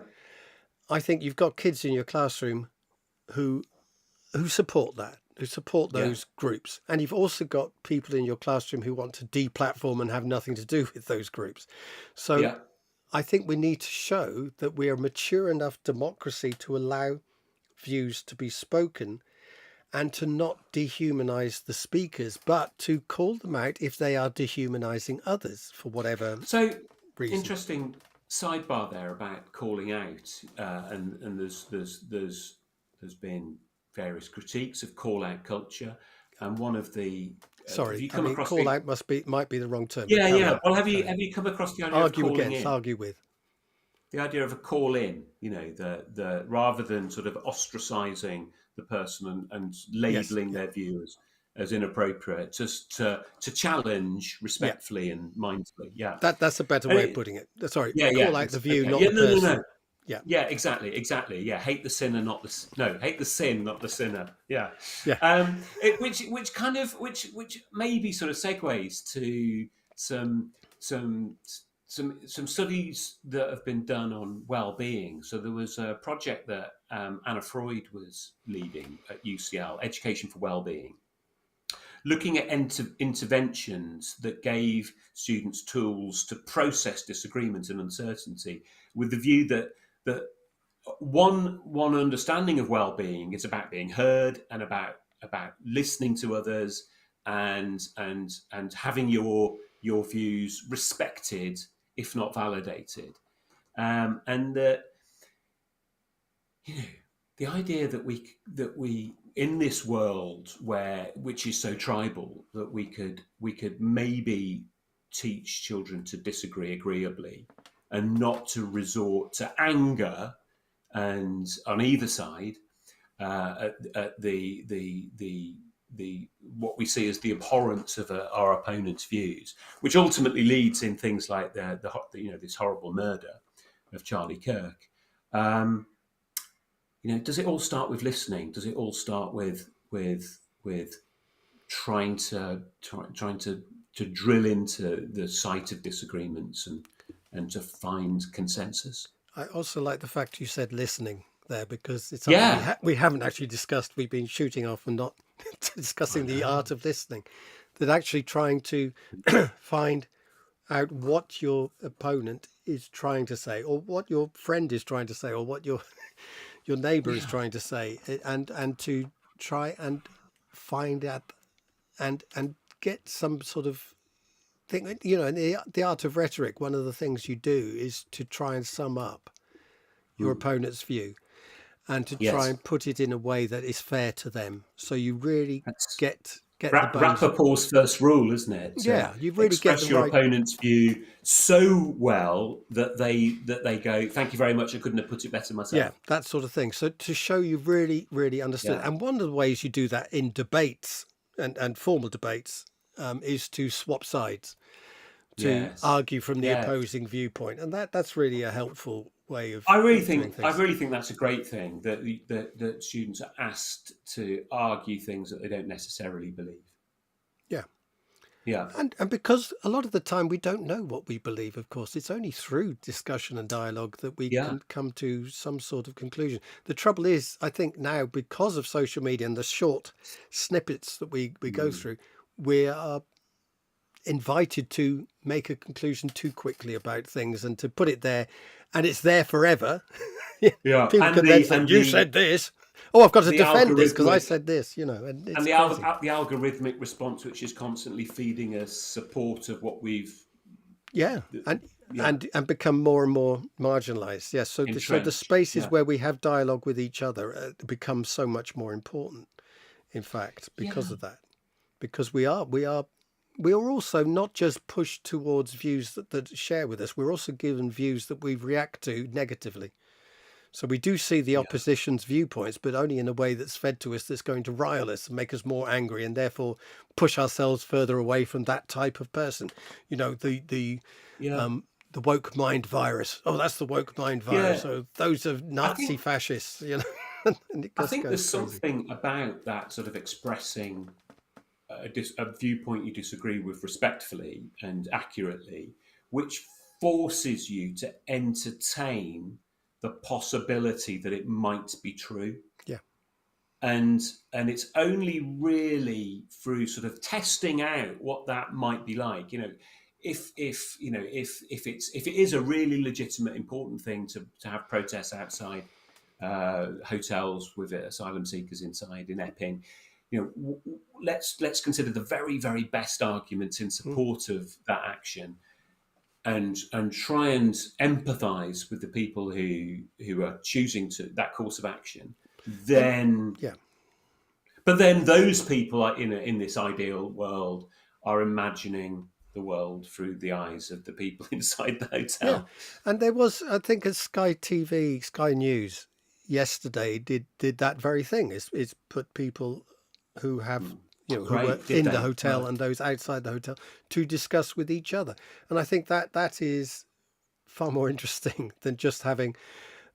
I think you've got kids in your classroom who support that, who support those groups. And you've also got people in your classroom who want to deplatform and have nothing to do with those groups. So I think we need to show that we are a mature enough democracy to allow views to be spoken and to not dehumanize the speakers, but to call them out if they are dehumanizing others for whatever reason. Interesting sidebar there about calling out, and there's been various critiques of call out culture, and one of the call out might be the wrong term. Yeah. Well, have you come across the idea of calling in? Argue with the idea of a call in? The rather than sort of ostracizing the person and labeling their view as inappropriate, just to challenge respectfully and mindfully. Yeah, that's a better way of putting it. Sorry, call out the view, not the person. No. Yeah, exactly. Yeah, hate the sinner, hate the sin, not the sinner. Yeah. Which maybe sort of segues to some studies that have been done on well-being. So there was a project that Anna Freud was leading at UCL, Education for Wellbeing, looking at interventions that gave students tools to process disagreement and uncertainty, with the view that one understanding of well-being is about being heard and about listening to others and having your views respected, if not validated, and that the idea that we in this world which is so tribal, that we could maybe teach children to disagree agreeably and not to resort to anger and on either side, at the what we see as the abhorrence of our opponent's views, which ultimately leads in things like this horrible murder of Charlie Kirk. Does it all start with listening? Does it all start with trying to drill into the site of disagreements and to find consensus? I also like the fact you said listening there, because it's something Yeah, we haven't actually discussed. We've been shooting off and not I discussing the know. art of listening. That actually trying to find out what your opponent is trying to say, or what your friend is trying to say, or what your neighbor is Yeah, trying to say, and to try and find out and get some sort of thing. In the art of rhetoric, one of the things you do is to try and sum up your mm. opponent's view and to try Yes. and put it in a way that is fair to them. So you really That's get the bones. Rappaport's first rule, isn't it? To Yeah, you really get the express your right. opponent's view so well that they go, "Thank you very much. I couldn't have put it better Yeah, myself." that sort of thing. So to show you really, really understood. Yeah. And one of the ways you do that in debates and formal debates is to swap sides, to Yes. argue from the Yeah. opposing viewpoint. And that's really a helpful way of I really doing think things. that's a great thing that students are asked to argue things that they don't necessarily believe. Yeah. Yeah. And because a lot of the time we don't know what we believe, of course, it's only through discussion and dialogue that we Yeah. can come to some sort of conclusion. The trouble is, I think now, because of social media and the short snippets that we go Mm. through, we are invited to make a conclusion too quickly about things and to put it there, and it's there forever. Yeah. People can then say, "You said this. Oh, I've got to The defend this because I algorithmic said this," and and it's crazy. the algorithmic response, which is constantly feeding us support of what we've Yeah, yeah and become more and more marginalized. Yes, so the entrenched. spaces Yeah. where we have dialogue with each other become so much more important. In fact, because Yeah. of that, because we are also not just pushed towards views that share with us. We're also given views that we react to negatively. So we do see the Yeah. opposition's viewpoints, but only in a way that's fed to us that's going to rile us and make us more angry, and therefore push ourselves further away from that type of person. Yeah. Um, the woke mind virus. Oh, that's the woke mind virus. Yeah. So those are I Nazi think fascists, and it I just think goes there's crazy. something about that sort of expressing a viewpoint you disagree with respectfully and accurately, which forces you to entertain the possibility that it might be true. Yeah. And it's only really through sort of testing out what that might be like, if it is a really legitimate important thing to have protests outside hotels with asylum seekers inside in Epping. Let's consider the very, very best arguments in Mm. support of that action, and try and empathise with the people who are choosing to that course of action. And Then, yeah. but then those people are in this ideal world are imagining the world through the eyes of the people inside the Yeah, hotel. and there was, I think, a Sky TV, Sky News yesterday did that very thing. Is put people who have, Oh, who were great! Did in the they? hotel and those outside the hotel to discuss with each other, and I think that is far more interesting than just having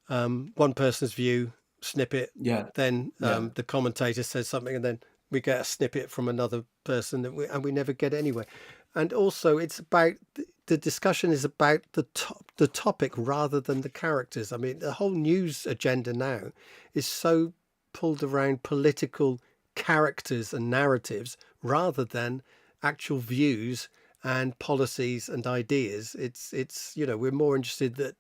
one person's view snippet, Yeah, then yeah, the commentator says something, and then we get a snippet from another person, and we never get anywhere. And also, it's about the discussion is about the topic rather than the characters. I mean, the whole news agenda now is so pulled around political characters and narratives rather than actual views and policies and ideas. It's we're more interested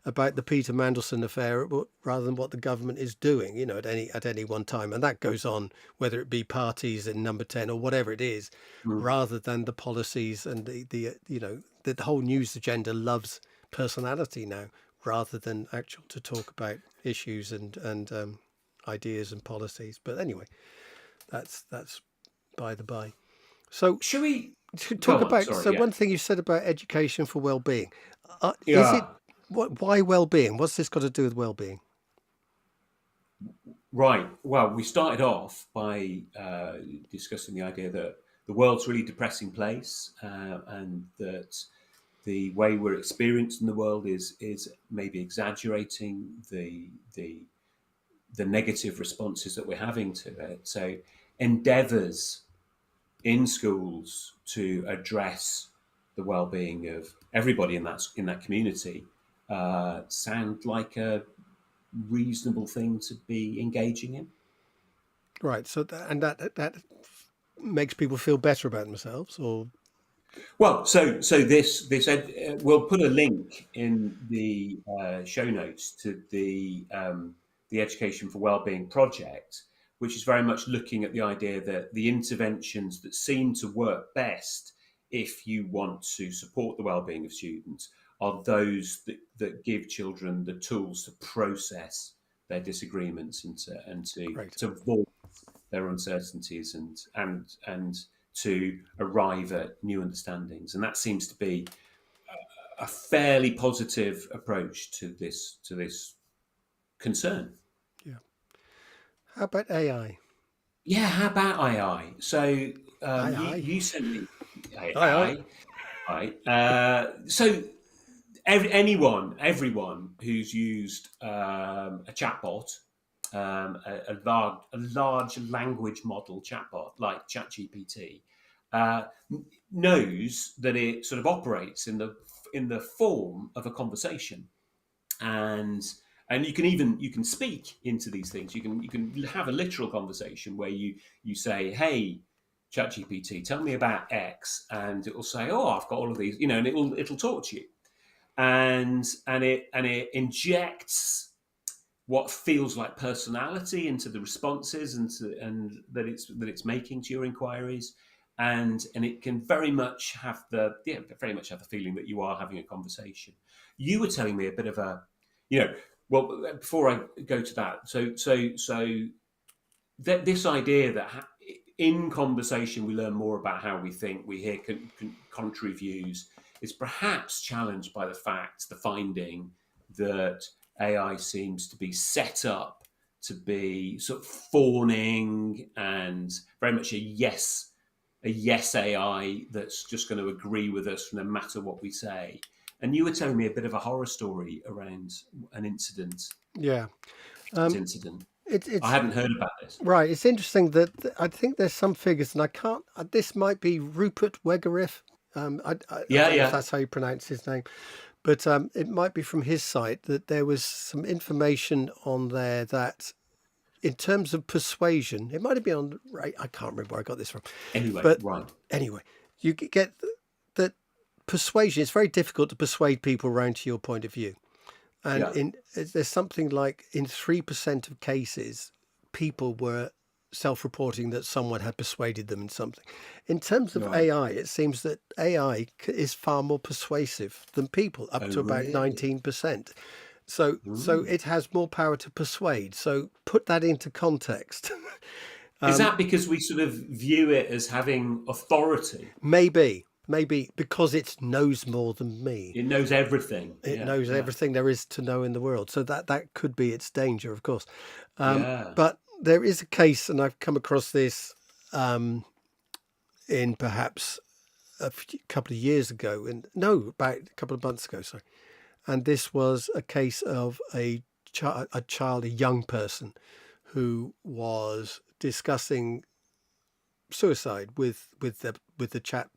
about the Peter Mandelson affair rather than what the government is doing, at any one time, and that goes on whether it be parties in Number 10 or whatever it is, mm, rather than the policies and the whole news agenda loves personality now rather than actual to talk about issues and ideas and policies. But anyway, that's by the by. So should we to talk go on? about, Sorry, so yeah, one thing you said about education for well-being, is it yeah. why well-being? What's this got to do with well-being? Right. Well, we started off by discussing the idea that the world's a really depressing place, and that the way we're experiencing the world is maybe exaggerating the negative responses that we're having to it. So, endeavours in schools to address the well-being of everybody in that community sound like a reasonable thing to be engaging in. Right. So that makes people feel better about themselves, or Well, so we'll put a link in the show notes to the Education for Wellbeing project, which is very much looking at the idea that the interventions that seem to work best if you want to support the well-being of students are those that give children the tools to process their disagreements great. to voice their uncertainties and to arrive at new understandings. And that seems to be a fairly positive approach to this concern. Yeah. How about AI? Yeah, how about AI? So Aye, you aye. you sent me Aye, aye. AI, right? So everyone who's used a chatbot, a large language model chatbot like ChatGPT, uh, knows that it sort of operates in the form of a conversation, and you can speak into these things. You can have a literal conversation where you say, "Hey, ChatGPT, tell me about X," and it will say, "Oh, I've got all of these," and it'll talk to you, and it injects what feels like personality into the responses and that it's making to your inquiries, and it can very much have the feeling that you are having a conversation. You were telling me a bit of a, you know, well, before I go to that, this idea that in conversation we learn more about how we think, we hear contrary views, is perhaps challenged by the finding that AI seems to be set up to be sort of fawning and very much a yes AI that's just going to agree with us no matter what we say. And you were telling me a bit of a horror story around an incident. Yeah. This Um, incident. I it's hadn't heard about this. right. It's interesting that I think there's some figures, and I can't. This might be Rupert Wegerif. I Yeah, don't know if yeah. that's how you pronounce his name, but it might be from his site that there was some information on there that, in terms of persuasion, it might have been on. Right, I can't remember where I got this from, Anyway, but right. anyway, you get that persuasion. It's very difficult to persuade people around to your point of view. And Yeah. there's something like in 3% of cases, people were self-reporting that someone had persuaded them in something. In terms of Right. AI, it seems that AI is far more persuasive than people, up Oh, to about really? 19%. So Mm. it has more power to persuade. So put that into context. Is that because we sort of view it as having authority? Maybe because it knows more than me. It knows everything. It Yeah, knows yeah, everything there is to know in the world. So that could be its danger, of course. yeah. But there is a case, and I've come across this um, in perhaps couple of years ago, and no, about a couple of months ago, sorry. And this was a case of a young person, who was discussing suicide with the chat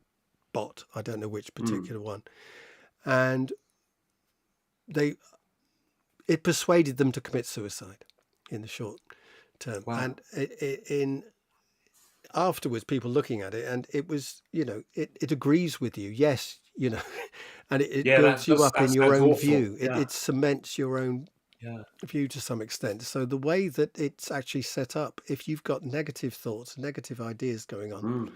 bot. I don't know which Mm. particular one, and they it persuaded them to commit suicide in the short term. Wow. And in afterwards, people looking at it, and it was, it agrees with you, yes, and it Yeah, builds you up that in your sounds own awful. view. It, Yeah, it cements your own yeah. view to some extent. So the way that it's actually set up, if you've got negative thoughts, negative ideas going on, Mm.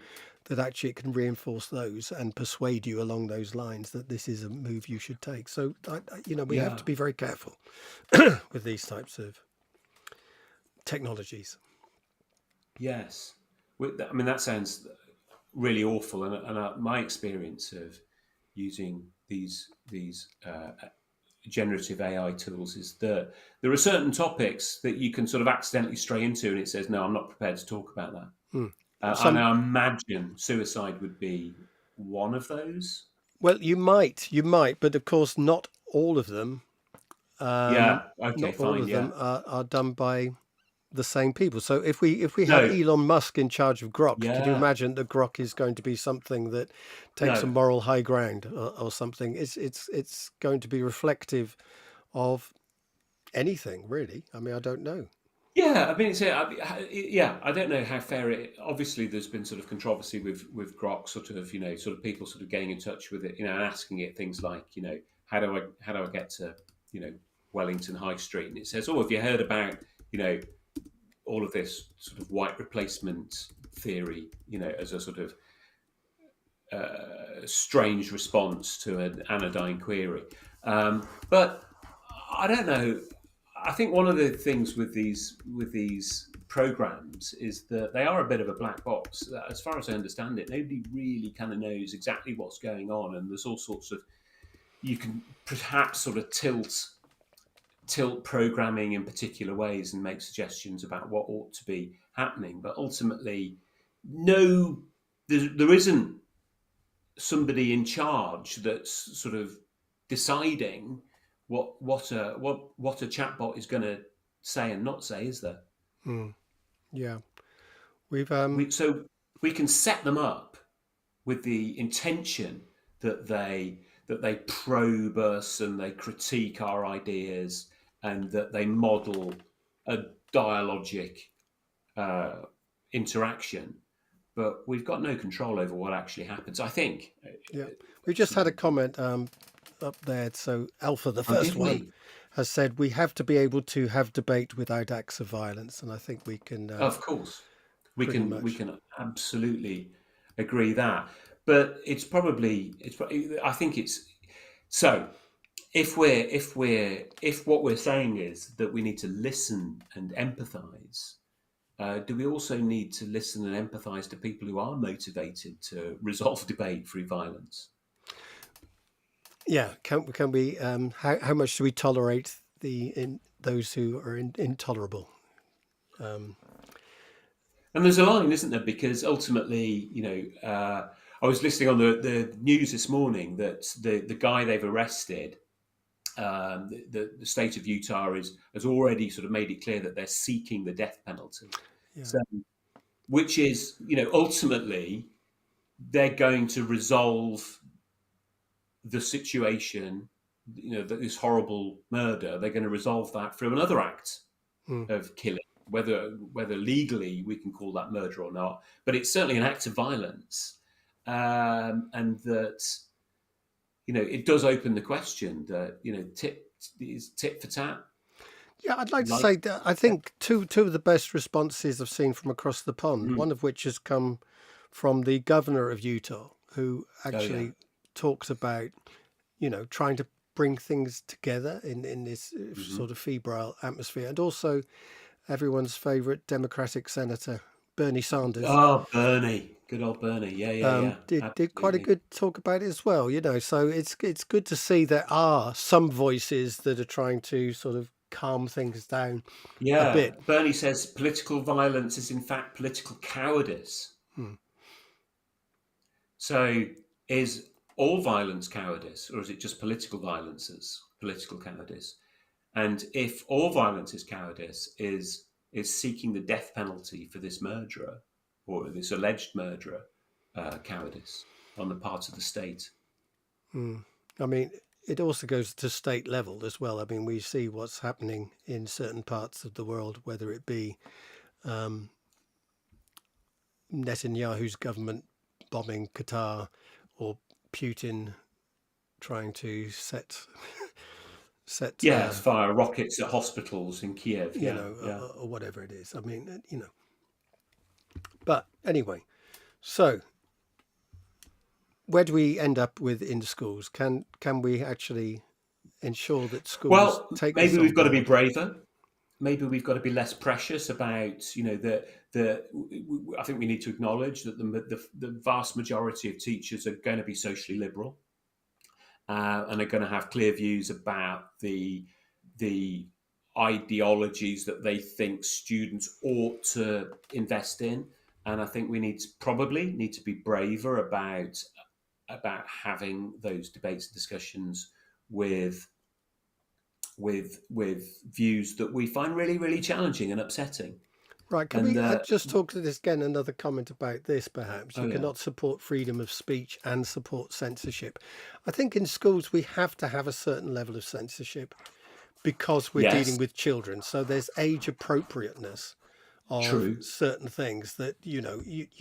that actually it can reinforce those and persuade you along those lines that this is a move you should take. So we have Yeah. to be very careful with these types of technologies. Yes. I mean, that sounds really awful. And my experience of using these generative AI tools is that there are certain topics that you can sort of accidentally stray into, and it says, "No, I'm not prepared to talk about that." Mm. And Some I imagine suicide would be one of those. Well, you might, but of course, not all of them. Yeah. Okay. Not all Fine. of Yeah. them are done by the same people. So if we have No. Elon Musk in charge of Grok, can you Yeah. imagine that Grok is going to be something that takes a No. moral high ground or something? It's going to be reflective of anything, really. I mean, I don't know. Yeah, I mean, yeah. I don't know how fair it. Obviously, there's been sort of controversy with Grok, sort of, sort of people sort of getting in touch with it, and asking it things like, how do I get to, Wellington High Street? And it says, oh, have you heard about, all of this sort of white replacement theory, as a sort of strange response to an anodyne query. But I don't know. I think one of the things with these programs is that they are a bit of a black box. As far as I understand it, nobody really kind of knows exactly what's going on, and there's all sorts of, you can perhaps sort of tilt programming in particular ways and make suggestions about what ought to be happening, but ultimately, no, there isn't somebody in charge that's sort of deciding what a chatbot is going to say and not say, is there? Mm, yeah, we've So we can set them up with the intention that they probe us and they critique our ideas and that they model a dialogic uh, interaction, but we've got no control over what actually happens. I think. Yeah, we just had a comment up there. So Alpha, the Oh, first did one, we? has said we have to be able to have debate without acts of violence, and I think we can Of course, we pretty can we much. can absolutely agree that, but it's. I think it's so. If what we're saying is that we need to listen and empathise, do we also need to listen and empathise to people who are motivated to resolve debate through violence? Yeah, can we? How much do we tolerate those who are intolerable? Um, And there's a line, isn't there? Because ultimately, I was listening on the news this morning that the guy they've arrested, the state of Utah has already sort of made it clear that they're seeking the death penalty. yeah, So, which is, ultimately they're going to resolve the situation, that this horrible murder. They're going to resolve that through another act mm, of killing, whether legally we can call that murder or not, but it's certainly an act of violence, and that it does open the question that tit is tit for tat, yeah. I'd like to like say that I think two of the best responses I've seen from across the pond. mm, One of which has come from the governor of Utah, who oh yeah, actually talks about trying to bring things together in this hmm sort of febrile atmosphere, and also everyone's favourite Democratic Senator Bernie Sanders oh Bernie, good old Bernie, yeah, yeah, yeah, did quite a absolutely, good talk about it as well. So it's good to see there are some voices that are trying to sort of calm things down a yeah. bit. Bernie says political violence is in fact political cowardice. Hmm. So is all violence cowardice, or is it just political violence as political cowardice? And if all violence is cowardice, is seeking the death penalty for this murderer or this alleged murderer cowardice on the part of the state? Hmm. I mean, it also goes to state level as well. I mean, we see what's happening in certain parts of the world, whether it be um, Netanyahu's government bombing Qatar or Putin trying to set Yes, fire rockets at hospitals in Kiev. you Yeah, know yeah. or whatever it is. I mean, But anyway, so where do we end up with in the schools? Can we actually ensure that schools Well, take this maybe on we've got to be board? braver. Maybe we've got to be less precious about, the. I think we need to acknowledge that the vast majority of teachers are going to be socially liberal, and are going to have clear views about the ideologies that they think students ought to invest in. And I think we probably need to be braver about having those debates and discussions with views that we find really, really challenging and upsetting. Right. Can And we just talk to this again? Another comment about this, perhaps. oh You yeah, cannot support freedom of speech and support censorship. I think in schools we have to have a certain level of censorship because we're dealing yes, with children. So there's age appropriateness of true. certain things that, you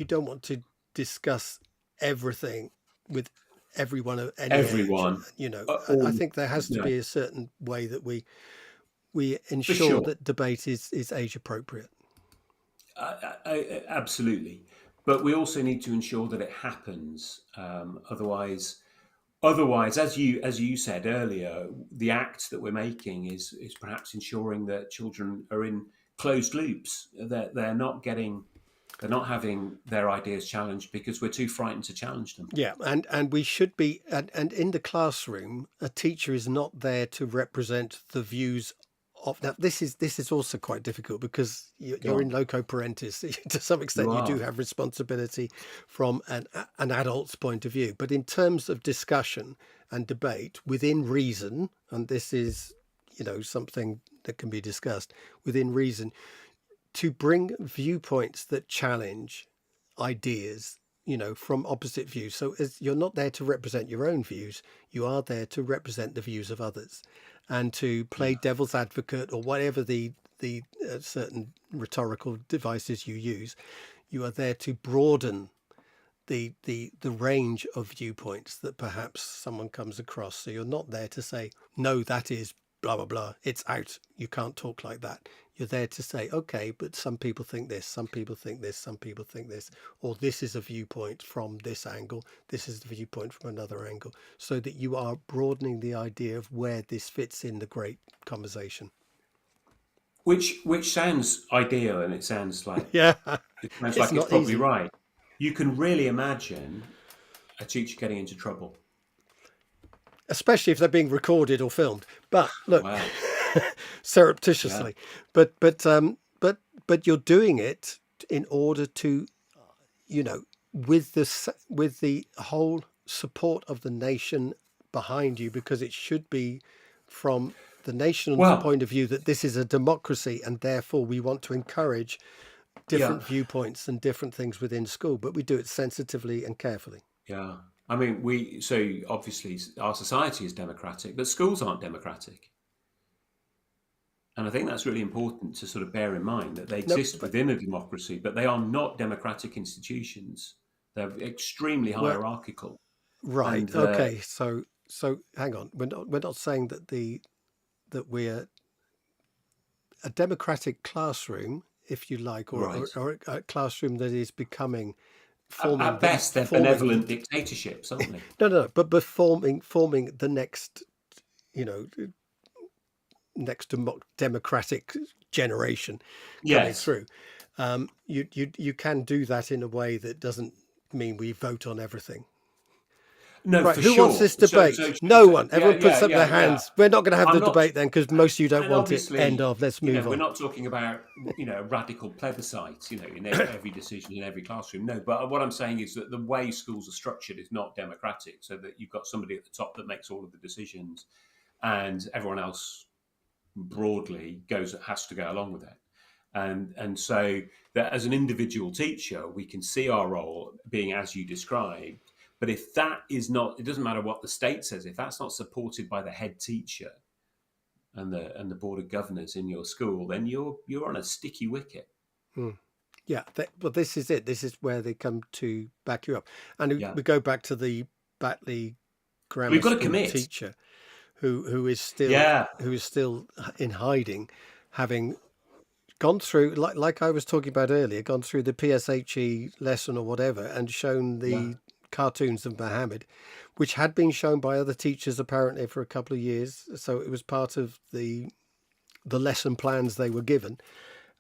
don't want to discuss everything with everyone of any age. Everyone, I all think there has to no, be a certain way that we for ensure sure. that debate is age appropriate. Absolutely, but we also need to ensure that it happens. Otherwise, as you said earlier, the act that we're making is perhaps ensuring that children are in closed loops. That they're not having their ideas challenged because we're too frightened to challenge them. Yeah, and we should be, and in the classroom, a teacher is not there to represent the views of. Now, this is also quite difficult because Go you're in on, loco parentis. To some you extent, you do are have responsibility from an adult's point of view. But in terms of discussion and debate within reason, and this is, something that can be discussed within reason, to bring viewpoints that challenge ideas, from opposite views. So you're not there to represent your own views, you are there to represent the views of others, and to play yeah. devil's advocate or whatever the certain rhetorical devices you use. You are there to broaden the range of viewpoints that perhaps someone comes across. So you're not there to say, no, that is blah blah blah, it's out, you can't talk like that. You're there to say, okay, but some people think this, some people think this, some people think this, or this is a viewpoint from this angle, this is the viewpoint from another angle, so that you are broadening the idea of where this fits in the great conversation. Which sounds ideal, and Yeah, it sounds it's like it's not probably easy, right. You can really imagine a teacher getting into trouble. especially if they're being recorded or filmed. But look, Wow. Yeah. surreptitiously, but you're doing it in order to, with the whole support of the nation behind you, because it should be from the nation's Well, point of view that this is a democracy and therefore we want to encourage yeah, different viewpoints and different things within school, but we do it sensitively and carefully. yeah. I mean, so obviously our society is democratic, but schools aren't democratic. And I think that's really important to sort of bear in mind that they Nope. exist within a democracy, but they are not democratic institutions. They're extremely Well, hierarchical. right. And Okay. So hang on. We're not saying that we're a democratic classroom, if you like, right, or a classroom that is becoming at best, they're forming benevolent dictatorships, aren't they? no, but forming the next, you know next democratic generation coming Yes. through. You can do that in a way that doesn't mean we vote on everything. No, Right, for who wants sure. this debate? No one. Yeah, Everyone yeah, puts up their yeah, yeah. hands. We're not going to have I'm the not, debate then because most of you don't and want it. End obviously, of. Let's move we're on. not talking about, radical plebiscite, in every decision in every classroom. No, but what I'm saying is that the way schools are structured is not democratic, so that you've got somebody at the top that makes all of the decisions, and everyone else broadly has to go along with it. And so that as an individual teacher, we can see our role being as you described. But if that is not, it doesn't matter what the state says, if that's not supported by the head teacher and the board of governors in your school, then you're on a sticky wicket. Hmm. Yeah, but this is it. This is where they come to back you up, and Yeah, we go back to the Batley Grammar we've got to School commit. teacher who is still Yeah, in hiding, having gone through, like I was talking about earlier, gone through the PSHE lesson or whatever, and shown yeah. the cartoons of Mohammed, which had been shown by other teachers apparently for a couple of years. So it was part of the lesson plans they were given,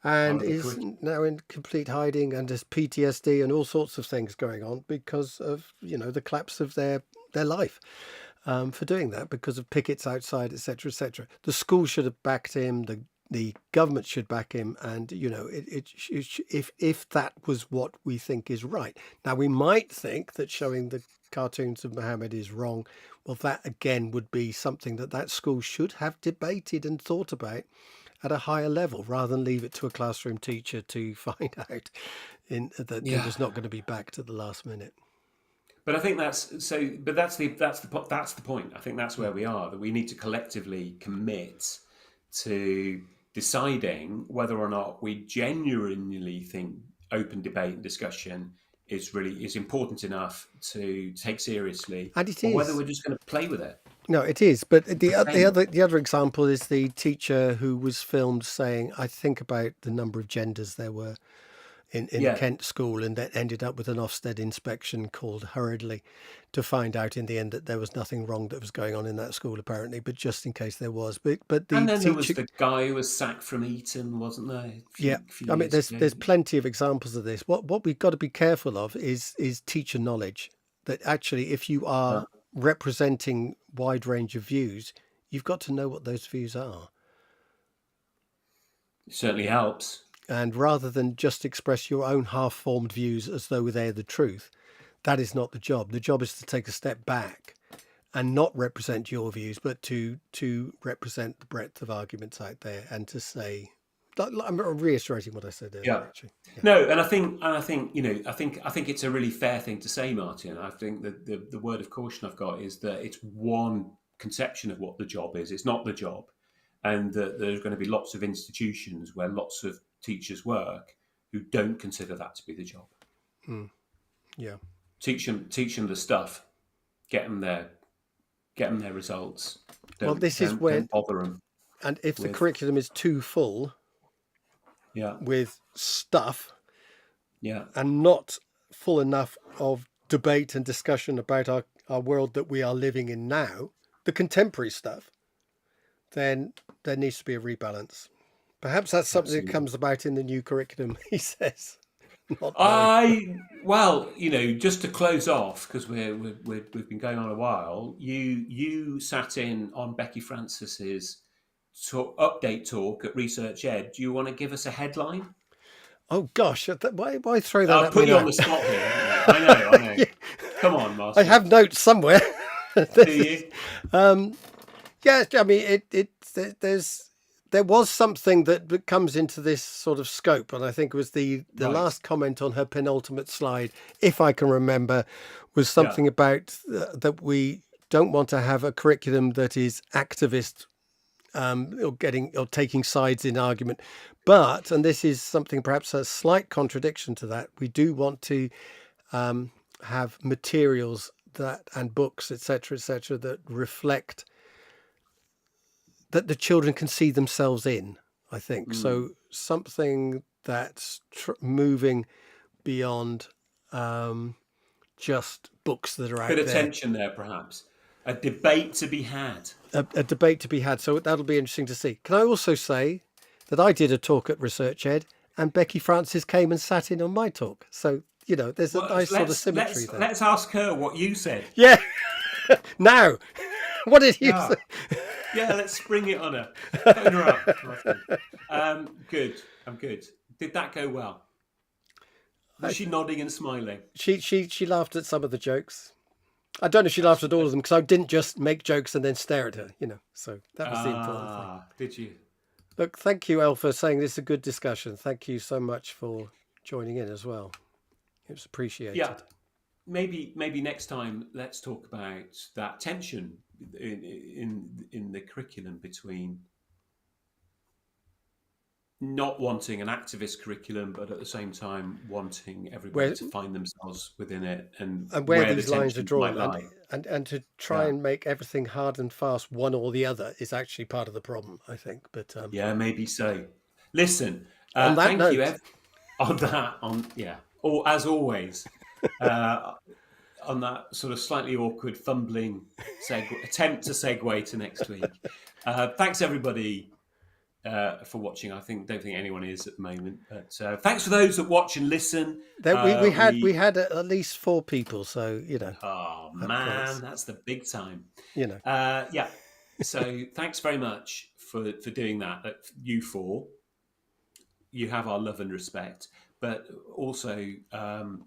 Part and of the is curriculum. now in complete hiding and has PTSD and all sorts of things going on because of the collapse of their life. for doing that because of pickets outside, etc., etc. The school should have backed him. The government should back him, and if that was what we think is right. Now we might think that showing the cartoons of Muhammad is wrong. Well, that again would be something that school should have debated and thought about at a higher level, rather than leave it to a classroom teacher to find out that it Yeah. was not going to be backed at the last minute. But I think that's so. But that's the point. I think that's where we are. That we need to collectively commit to deciding whether or not we genuinely think open debate and discussion is important enough to take seriously, And it or whether is. we're just going to play with it. No, it is. But Pretend. the other example is the teacher who was filmed saying, I think about the number of genders there were in a Yeah, Kent school, and that ended up with an Ofsted inspection called hurriedly to find out in the end that there was nothing wrong that was going on in that school apparently, but just in case there was. But the and then there was teacher, the guy who was sacked from Eton, wasn't there, a yeah, few I mean, years ago? there's plenty of examples of this. What we've got to be careful of is teacher knowledge. That actually, if you Uh, are representing wide range of views, you've got to know what those views are. it certainly helps. And rather than just express your own half-formed views as though they're the truth, that is not the job. The job is to take a step back and not represent your views, but to represent the breadth of arguments out there, and to say, I'm reiterating what I said earlier, Yeah. actually. Yeah. No, and I think I think it's a really fair thing to say, Martin. I think that the word of caution I've got is that it's one conception of what the job is. It's not the job, and that there's going to be lots of institutions where lots of teachers work who don't consider that to be the job. Yeah. Teach them the stuff, get them their results. Well, this is when, Don't bother them and if the with curriculum is too full yeah with stuff yeah and not full enough of debate and discussion about our world that we are living in now, the contemporary stuff, then there needs to be a rebalance. Perhaps that's something that absolutely. comes about in the new curriculum, he says. Not knowing. Well, just to close off because we've been going on a while. You sat in on Becky Francis's update talk at Research Ed. Do you want to give us a headline? Oh gosh, why throw that I'll at put me you on now? the spot here. Haven't I know. Yeah, Come on, I Martin. have notes somewhere. Do you? Yeah, I mean, there was something that comes into this sort of scope, and I think it was the Right. last comment on her penultimate slide, if I can remember, was Yeah. something about that we don't want to have a curriculum that is activist, or taking sides in argument, but, and this is something perhaps a slight contradiction to that, we do want to have materials that and books, etc., that reflect that the children can see themselves in, I think. So something that's moving beyond just books that are out Bit of there. tension there, perhaps. A debate to be had. A debate to be had. So that'll be interesting to see. Can I also say that I did a talk at Research Ed and Becky Francis came and sat in on my talk. So, there's a Well, nice sort of symmetry there. let's ask her what you said. Yeah. Now, what did you Yeah. say? Yeah, let's spring it on her. Phone her up. Martin. Good. I'm good. Did that go well? Was she nodding and smiling? She laughed at some of the jokes. I don't know if she laughed at all of them because I didn't just make jokes and then stare at her, So that was the important thing. Did you? Look, thank you, Elle, for saying this is a good discussion. Thank you so much for joining in as well. It was appreciated. Yeah. Maybe next time let's talk about that tension in the curriculum between not wanting an activist curriculum, but at the same time wanting everybody to find themselves within it, and where these the lines are tensions drawn, might lie. and to try and make everything hard and fast one or the other is actually part of the problem, I think. But Yeah, maybe so. Listen, on that thank note, you, Ev, or as always, on that sort of slightly awkward, fumbling attempt to segue to next week. Thanks, everybody. for watching. Don't think anyone is at the moment. But thanks for those that watch and listen. That we had at least 4 people, so Oh that man, counts. that's the big time. You know, Yeah. So thanks very much for doing that. You 4, you have our love and respect. But also,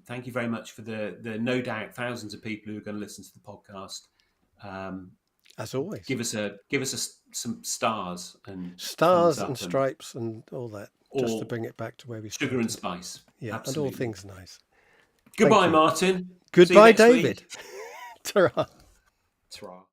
thank you very much for the no doubt thousands of people who are going to listen to the podcast. as always, Give us some stars and thumbs stars up and stripes and all that, just to bring it back to where we started. Sugar and spice. Yeah, absolutely. and all things nice. Goodbye, Martin. Goodbye, See you next David. week. Ta-ra. Ta-ra.